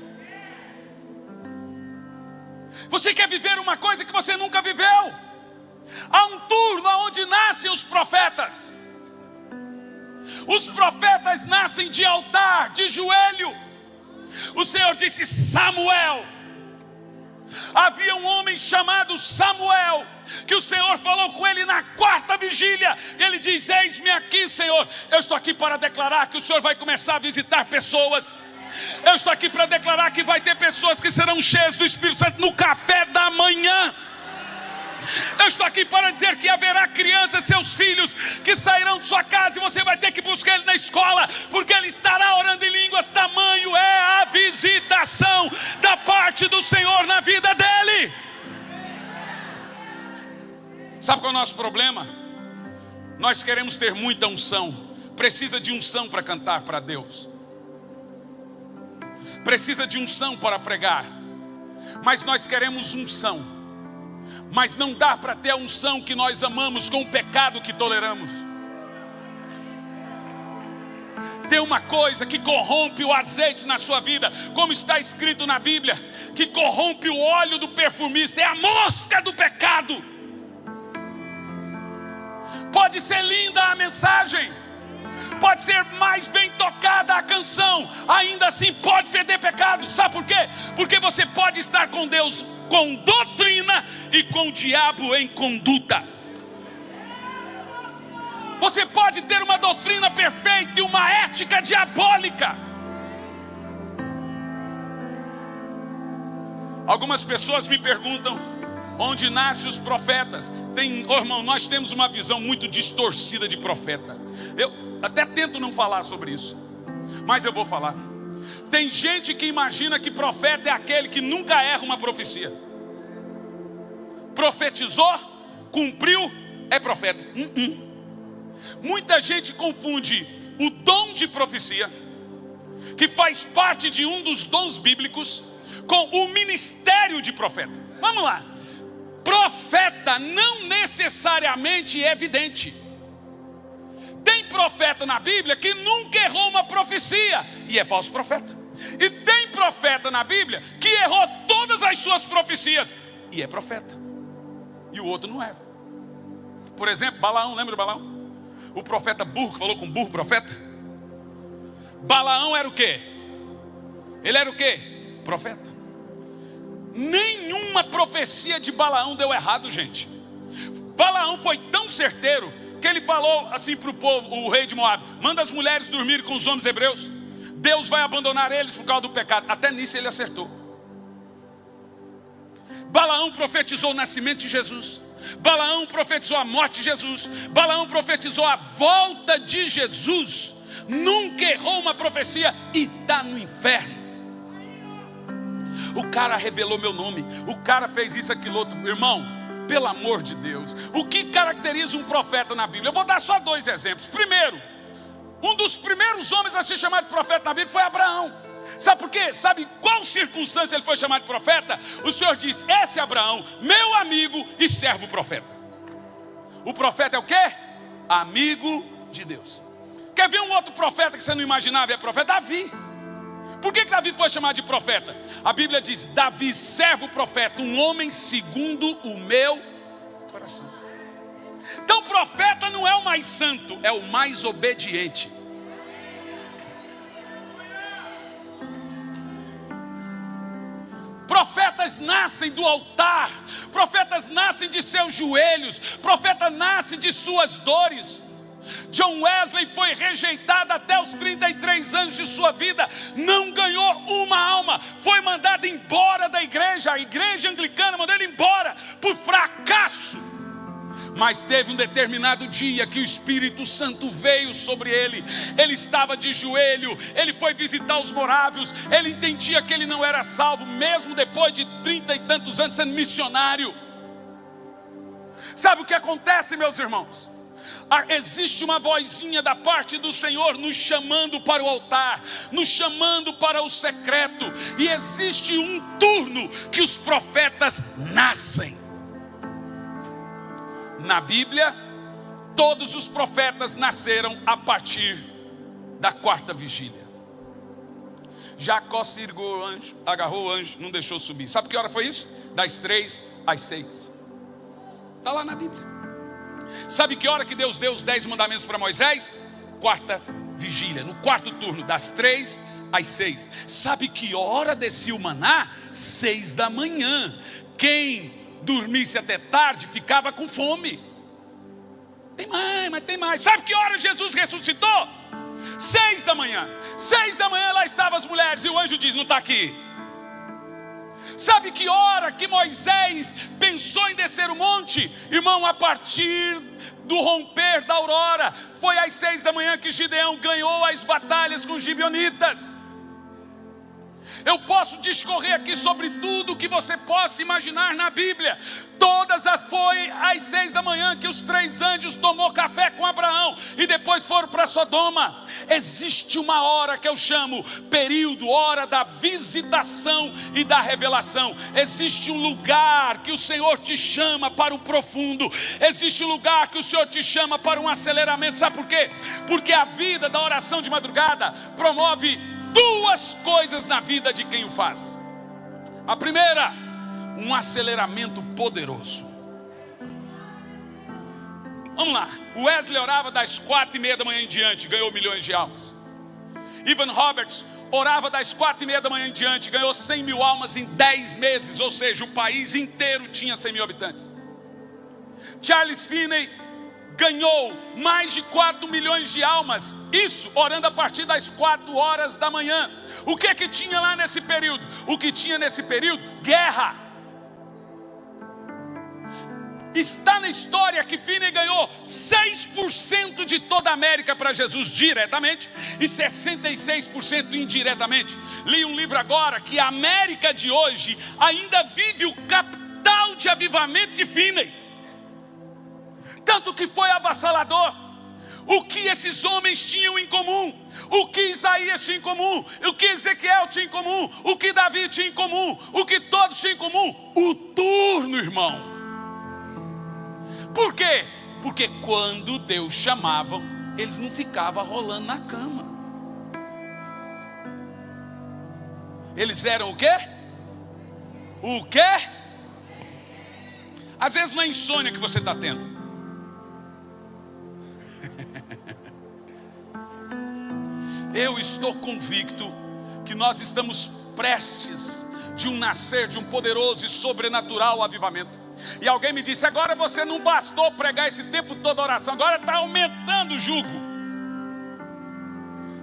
Você quer viver uma coisa que você nunca viveu? Há um turno onde nascem os profetas. Os profetas nascem de altar, de joelho. O Senhor disse: Samuel. Havia um homem chamado Samuel, que o Senhor falou com ele na 4ª vigília. Ele diz: eis-me aqui, Senhor. Eu estou aqui para declarar que o Senhor vai começar a visitar pessoas. Eu estou aqui para declarar que vai ter pessoas que serão cheias do Espírito Santo no café da manhã. Eu estou aqui para dizer que haverá crianças, seus filhos, que sairão de sua casa e você vai ter que buscar ele na escola, porque ele estará orando em línguas. Tamanho é a visitação da parte do Senhor na vida dele. Sabe qual é o nosso problema? Nós queremos ter muita unção. Precisa de unção para cantar para Deus, precisa de unção para pregar, mas nós queremos unção, Mas não dá para ter a unção que nós amamos com o pecado que toleramos. Tem uma coisa que corrompe o azeite na sua vida, como está escrito na Bíblia, que corrompe o óleo do perfumista, é a mosca do pecado. Pode ser linda a mensagem, pode ser mais bem tocada a canção, ainda assim pode feder pecado. Sabe por quê? Porque você pode estar com Deus com doutrina e com o diabo em conduta. Você pode ter uma doutrina perfeita e uma ética diabólica. Algumas pessoas me perguntam onde nascem os profetas. Irmão, nós temos uma visão muito distorcida de profeta. Eu até tento não falar sobre isso, mas eu vou falar. Tem gente que imagina que profeta é aquele que nunca erra uma profecia. Profetizou, cumpriu, é profeta. Muita gente confunde o dom de profecia, que faz parte de um dos dons bíblicos, com o ministério de profeta. Vamos lá. Profeta não necessariamente é vidente. Tem profeta na Bíblia que nunca errou uma profecia e é falso profeta. E tem profeta na Bíblia que errou todas as suas profecias e é profeta. E o outro não era. Por exemplo, Balaão, lembra de Balaão? O profeta burro que falou com burro profeta. Balaão era o quê? Ele era o quê? Profeta. Nenhuma profecia de Balaão deu errado, gente. Balaão foi tão certeiro que ele falou assim para o povo, o rei de Moabe: manda as mulheres dormirem com os homens hebreus, Deus vai abandonar eles por causa do pecado. Até nisso ele acertou. Balaão profetizou o nascimento de Jesus. Balaão profetizou a morte de Jesus. Balaão profetizou a volta de Jesus. Nunca errou uma profecia e está no inferno. O cara revelou meu nome, o cara fez isso, aquilo, outro. Irmão, pelo amor de Deus, o que caracteriza um profeta na Bíblia? Eu vou dar só 2 exemplos. Primeiro, um dos primeiros homens a ser chamado de profeta na Bíblia foi Abraão. Sabe por quê? Sabe qual circunstância ele foi chamado de profeta? O Senhor diz: esse é Abraão, meu amigo e servo profeta. O profeta é o quê? Amigo de Deus. Quer ver um outro profeta que você não imaginava? É profeta Davi. Por que Davi foi chamado de profeta? A Bíblia diz: Davi, servo profeta, um homem segundo o meu coração. Então profeta não é o mais santo, é o mais obediente. Profetas nascem do altar, profetas nascem de seus joelhos, profeta nasce de suas dores. John Wesley foi rejeitado até os 33 anos de sua vida, não ganhou uma alma, foi mandado embora da igreja, a igreja anglicana mandou ele embora por fracasso. Mas teve um determinado dia que o Espírito Santo veio sobre ele. Ele estava de joelho, ele foi visitar os morávios, ele entendia que ele não era salvo, mesmo depois de 30 e tantos anos sendo missionário. Sabe o que acontece, meus irmãos? Existe uma vozinha da parte do Senhor nos chamando para o altar, nos chamando para o secreto. E existe um turno que os profetas nascem. Na Bíblia, todos os profetas nasceram a partir da 4ª vigília. Jacó se ergueu o anjo, agarrou o anjo, não deixou subir. Sabe que hora foi isso? Das 3 às 6. Está lá na Bíblia. Sabe que hora que Deus deu os 10 mandamentos para Moisés? 4ª vigília, no 4º turno, das 3 às 6. Sabe que hora descia o maná? 6 da manhã. Quem dormisse até tarde ficava com fome. Tem mais, mas tem mais. Sabe que hora Jesus ressuscitou? 6 da manhã. 6 da manhã lá estavam as mulheres e o anjo diz: não está aqui. Sabe que hora que Moisés pensou em descer o monte? Irmão, a partir do romper da aurora. Foi às 6 da manhã que Gideão ganhou as batalhas com os gibeonitas. Eu posso discorrer aqui sobre tudo que você possa imaginar na Bíblia. Foi às 6 da manhã que os 3 anjos tomou café com Abraão e depois foram para Sodoma. Existe uma hora que eu chamo período, hora da visitação e da revelação. Existe um lugar que o Senhor te chama para o profundo. Existe um lugar que o Senhor te chama para um aceleramento. Sabe por quê? Porque a vida da oração de madrugada promove 2 coisas na vida de quem o faz. A primeira, um aceleramento poderoso. Vamos lá, Wesley orava das 4:30 da manhã em diante, ganhou milhões de almas. Evan Roberts orava das 4:30 da manhã em diante, ganhou 100 mil almas em 10 meses, ou seja, o país inteiro tinha 100 mil habitantes. Charles Finney ganhou mais de 4 milhões de almas, isso orando a partir das 4 horas da manhã. O que tinha lá nesse período? O que tinha nesse período? Guerra. Está na história que Finney ganhou 6% de toda a América para Jesus diretamente e 66% indiretamente. Li um livro agora que a América de hoje ainda vive o capital de avivamento de Finney. Tanto que foi avassalador. O que esses homens tinham em comum? O que Isaías tinha em comum? O que Ezequiel tinha em comum? O que Davi tinha em comum? O que todos tinham em comum? O turno, irmão. Por quê? Porque quando Deus chamava, eles não ficavam rolando na cama. Eles eram o quê? O quê? Às vezes não é insônia que você está tendo. Eu estou convicto que nós estamos prestes de um nascer de um poderoso e sobrenatural avivamento. E alguém me disse: agora você não bastou pregar esse tempo todo a oração, agora está aumentando o jugo.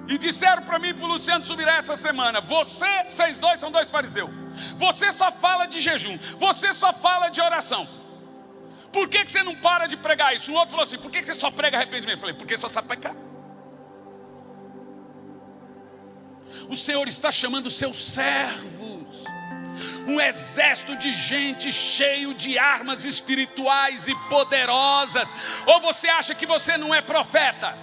E disseram para mim e para o Luciano Subirá essa semana: vocês dois são 2 fariseus. Você só fala de jejum, você só fala de oração. Por que você não para de pregar isso? Um outro falou assim: por que você só prega arrependimento? Eu falei: porque só sabe pecar. O Senhor está chamando os seus servos, um exército de gente cheio de armas espirituais e poderosas. Ou você acha que você não é profeta?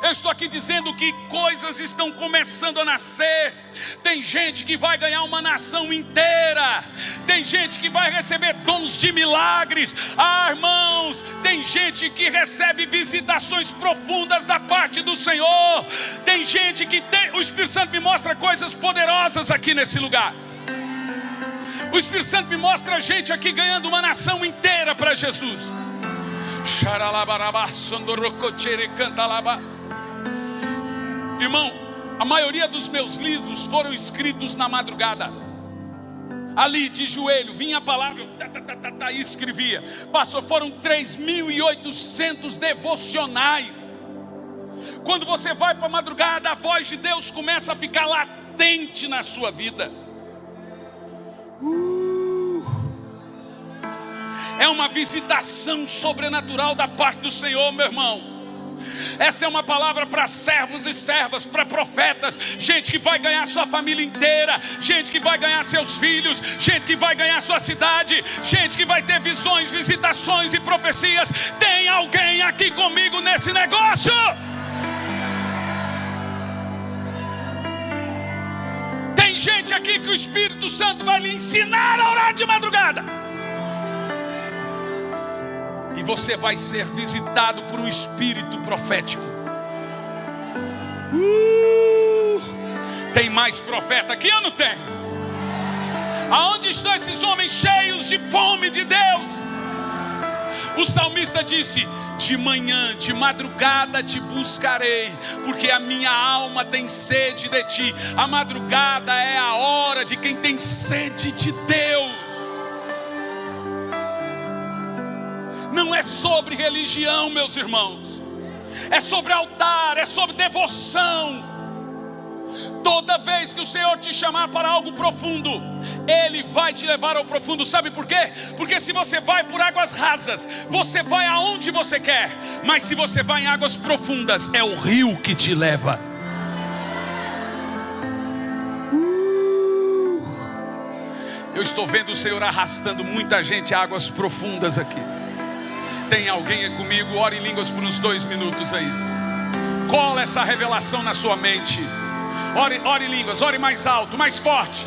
Eu estou aqui dizendo que coisas estão começando a nascer. Tem gente que vai ganhar uma nação inteira. Tem gente que vai receber dons de milagres. Irmãos, tem gente que recebe visitações profundas da parte do Senhor. Tem gente que tem... O Espírito Santo me mostra coisas poderosas aqui nesse lugar. O Espírito Santo me mostra gente aqui ganhando uma nação inteira para Jesus. Irmão, a maioria dos meus livros foram escritos na madrugada. Ali de joelho, vinha a palavra, e escrevia. Passou, foram 3.800 devocionais. Quando você vai para a madrugada, a voz de Deus começa a ficar latente na sua vida. É uma visitação sobrenatural da parte do Senhor, meu irmão. Essa é uma palavra para servos e servas, para profetas, gente que vai ganhar sua família inteira, gente que vai ganhar seus filhos, gente que vai ganhar sua cidade, gente que vai ter visões, visitações e profecias. Tem alguém aqui comigo nesse negócio? Tem gente aqui que o Espírito Santo vai lhe ensinar a orar de madrugada. E você vai ser visitado por um espírito profético. Tem mais profeta aqui ou não tem? Aonde estão esses homens cheios de fome de Deus? O salmista disse: de manhã, de madrugada te buscarei, porque a minha alma tem sede de ti. A madrugada é a hora de quem tem sede de Deus. Não é sobre religião, meus irmãos. É sobre altar, é sobre devoção. Toda vez que o Senhor te chamar para algo profundo, Ele vai te levar ao profundo. Sabe por quê? Porque se você vai por águas rasas, você vai aonde você quer. Mas se você vai em águas profundas, é o rio que te leva. Eu estou vendo o Senhor arrastando muita gente a águas profundas aqui. Tem alguém aí comigo? Ore em línguas por uns 2 minutos aí. Cola essa revelação na sua mente. Ore em línguas, ore mais alto, mais forte.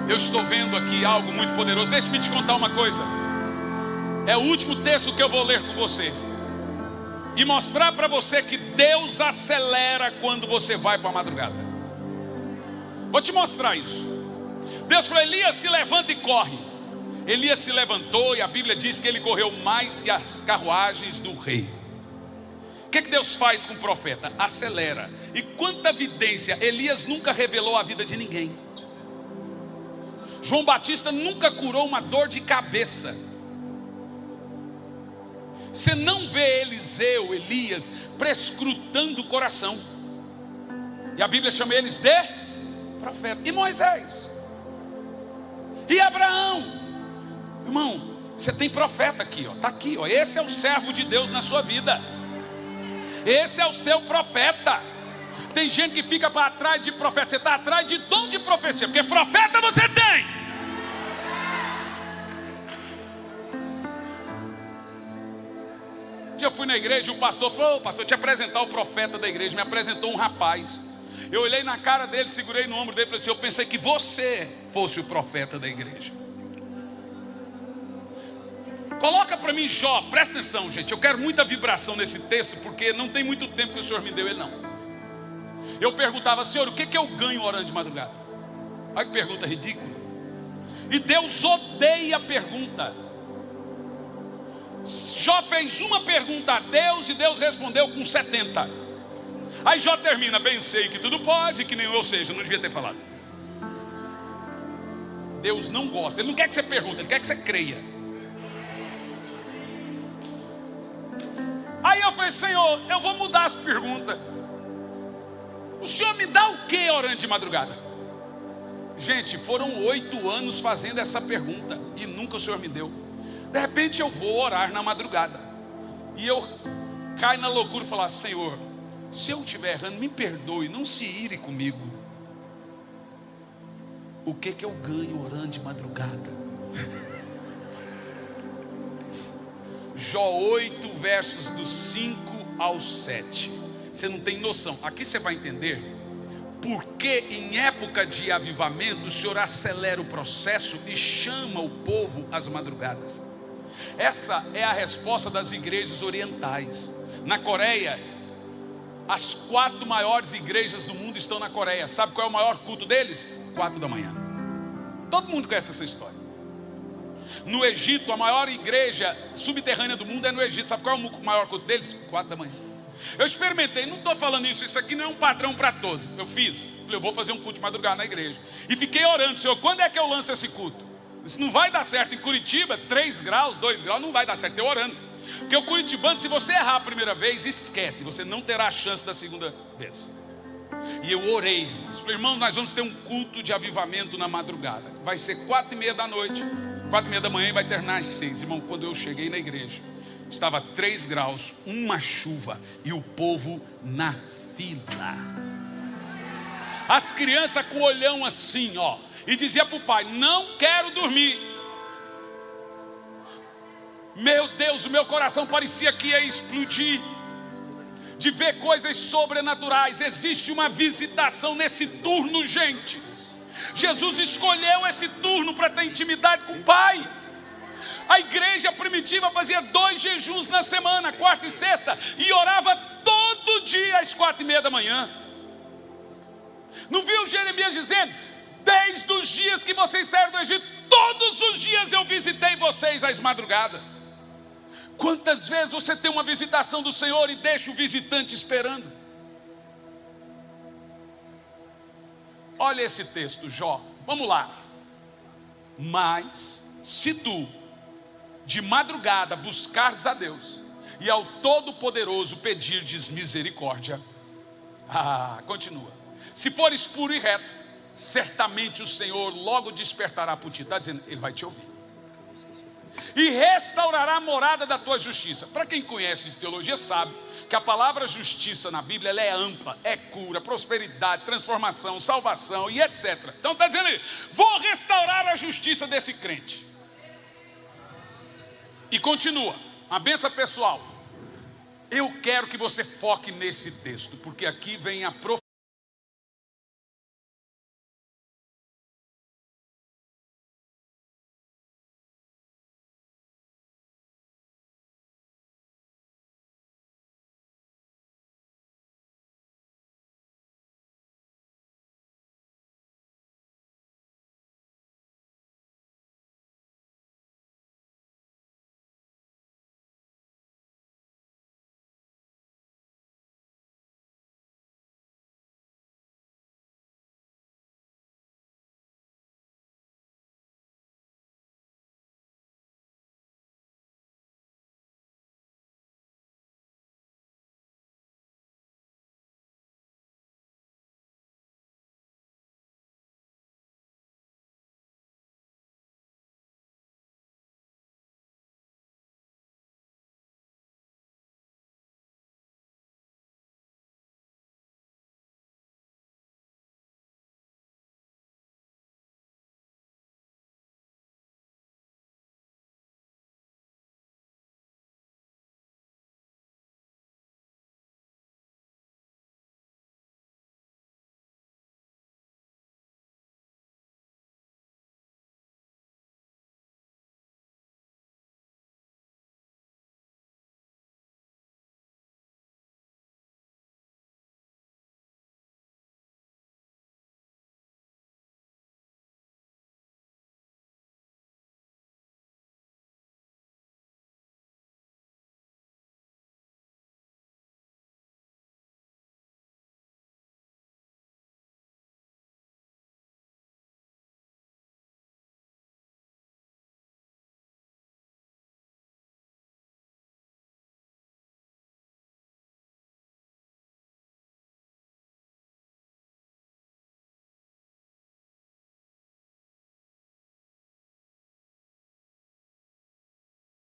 Eu estou vendo aqui algo muito poderoso. Deixe-me te contar uma coisa. É o último texto que eu vou ler com você e mostrar para você que Deus acelera quando você vai para a madrugada. Vou te mostrar isso. Deus falou: Elias, se levanta e corre. Elias se levantou e a Bíblia diz que ele correu mais que as carruagens do rei. O que Deus faz com o profeta? Acelera. E quanta evidência! Elias nunca revelou a vida de ninguém. João Batista nunca curou uma dor de cabeça. Você não vê Eliseu, Elias, prescrutando o coração. E a Bíblia chama eles de profeta. E Moisés? E Abraão? Irmão, você tem profeta aqui, ó. Está aqui, ó. Esse é o servo de Deus na sua vida. Esse é o seu profeta. Tem gente que fica para trás de profeta. Você está atrás de dom de profecia, porque profeta você tem. Um dia eu fui na igreja e o pastor falou: pastor, te apresentar o profeta da igreja. Me apresentou um rapaz. Eu olhei na cara dele, segurei no ombro dele e falei assim: eu pensei que você fosse o profeta da igreja. Coloca para mim Jó, presta atenção, gente. Eu quero muita vibração nesse texto, porque não tem muito tempo que o Senhor me deu ele, não. Eu perguntava: Senhor, o que eu ganho orando de madrugada? Olha que pergunta ridícula. E Deus odeia a pergunta. Jó fez uma pergunta a Deus e Deus respondeu com 70. Aí Jó termina: bem sei que tudo pode, que nem eu, ou seja, não devia ter falado. Deus não gosta, Ele não quer que você pergunte, Ele quer que você creia. Aí eu falei: Senhor, eu vou mudar as perguntas. O Senhor me dá o que orando de madrugada? Gente, foram 8 anos fazendo essa pergunta e nunca o Senhor me deu. De repente eu vou orar na madrugada e eu caio na loucura e falar: Senhor, se eu estiver errando, me perdoe, não se ire comigo. O que eu ganho orando de madrugada? Jó 8, versos do 5 ao 7. Você não tem noção. Aqui você vai entender porque em época de avivamento o Senhor acelera o processo e chama o povo às madrugadas. Essa é a resposta das igrejas orientais. Na Coreia, as 4 maiores igrejas do mundo estão na Coreia. Sabe qual é o maior culto deles? 4 da manhã. Todo mundo conhece essa história. No Egito, a maior igreja subterrânea do mundo é no Egito. Sabe qual é o maior culto deles? 4 da manhã. Eu experimentei, não estou falando isso aqui não é um padrão para todos. Eu fiz, falei: eu vou fazer um culto de madrugada na igreja. E fiquei orando: Senhor, quando é que eu lanço esse culto? Isso não vai dar certo em Curitiba, 3 graus, 2 graus, não vai dar certo. Eu orando, porque o curitibano, se você errar a primeira vez, esquece, você não terá a chance da segunda vez. E eu orei, irmãos. Falei: irmãos, nós vamos ter um culto de avivamento na madrugada. Vai ser 4:30 da noite, 4:30 da manhã, e vai terminar às 6. Irmão, quando eu cheguei na igreja, estava 3 graus, uma chuva e o povo na fila. As crianças com o olhão assim, ó, e dizia para o pai: não quero dormir. Meu Deus, o meu coração parecia que ia explodir de ver coisas sobrenaturais. Existe uma visitação nesse turno, gente. Jesus escolheu esse turno para ter intimidade com o Pai. A igreja primitiva fazia 2 jejuns na semana, quarta e sexta, e orava todo dia às 4:30 da manhã. Não viu Jeremias dizendo: desde os dias que vocês saíram do Egito, todos os dias eu visitei vocês às madrugadas. Quantas vezes você tem uma visitação do Senhor e deixa o visitante esperando? Olha esse texto, Jó, vamos lá. Mas se tu de madrugada buscares a Deus e ao Todo-Poderoso pedirdes misericórdia, continua: se fores puro e reto, certamente o Senhor logo despertará por ti. Está dizendo, Ele vai te ouvir. e restaurará a morada da tua justiça. Para quem conhece de teologia sabe que a palavra justiça na Bíblia ela é ampla, é cura, prosperidade, transformação, salvação e etc. Então está dizendo aí, vou restaurar a justiça desse crente. E continua, uma bênção pessoal. Eu quero que você foque nesse texto, porque aqui vem a profecia.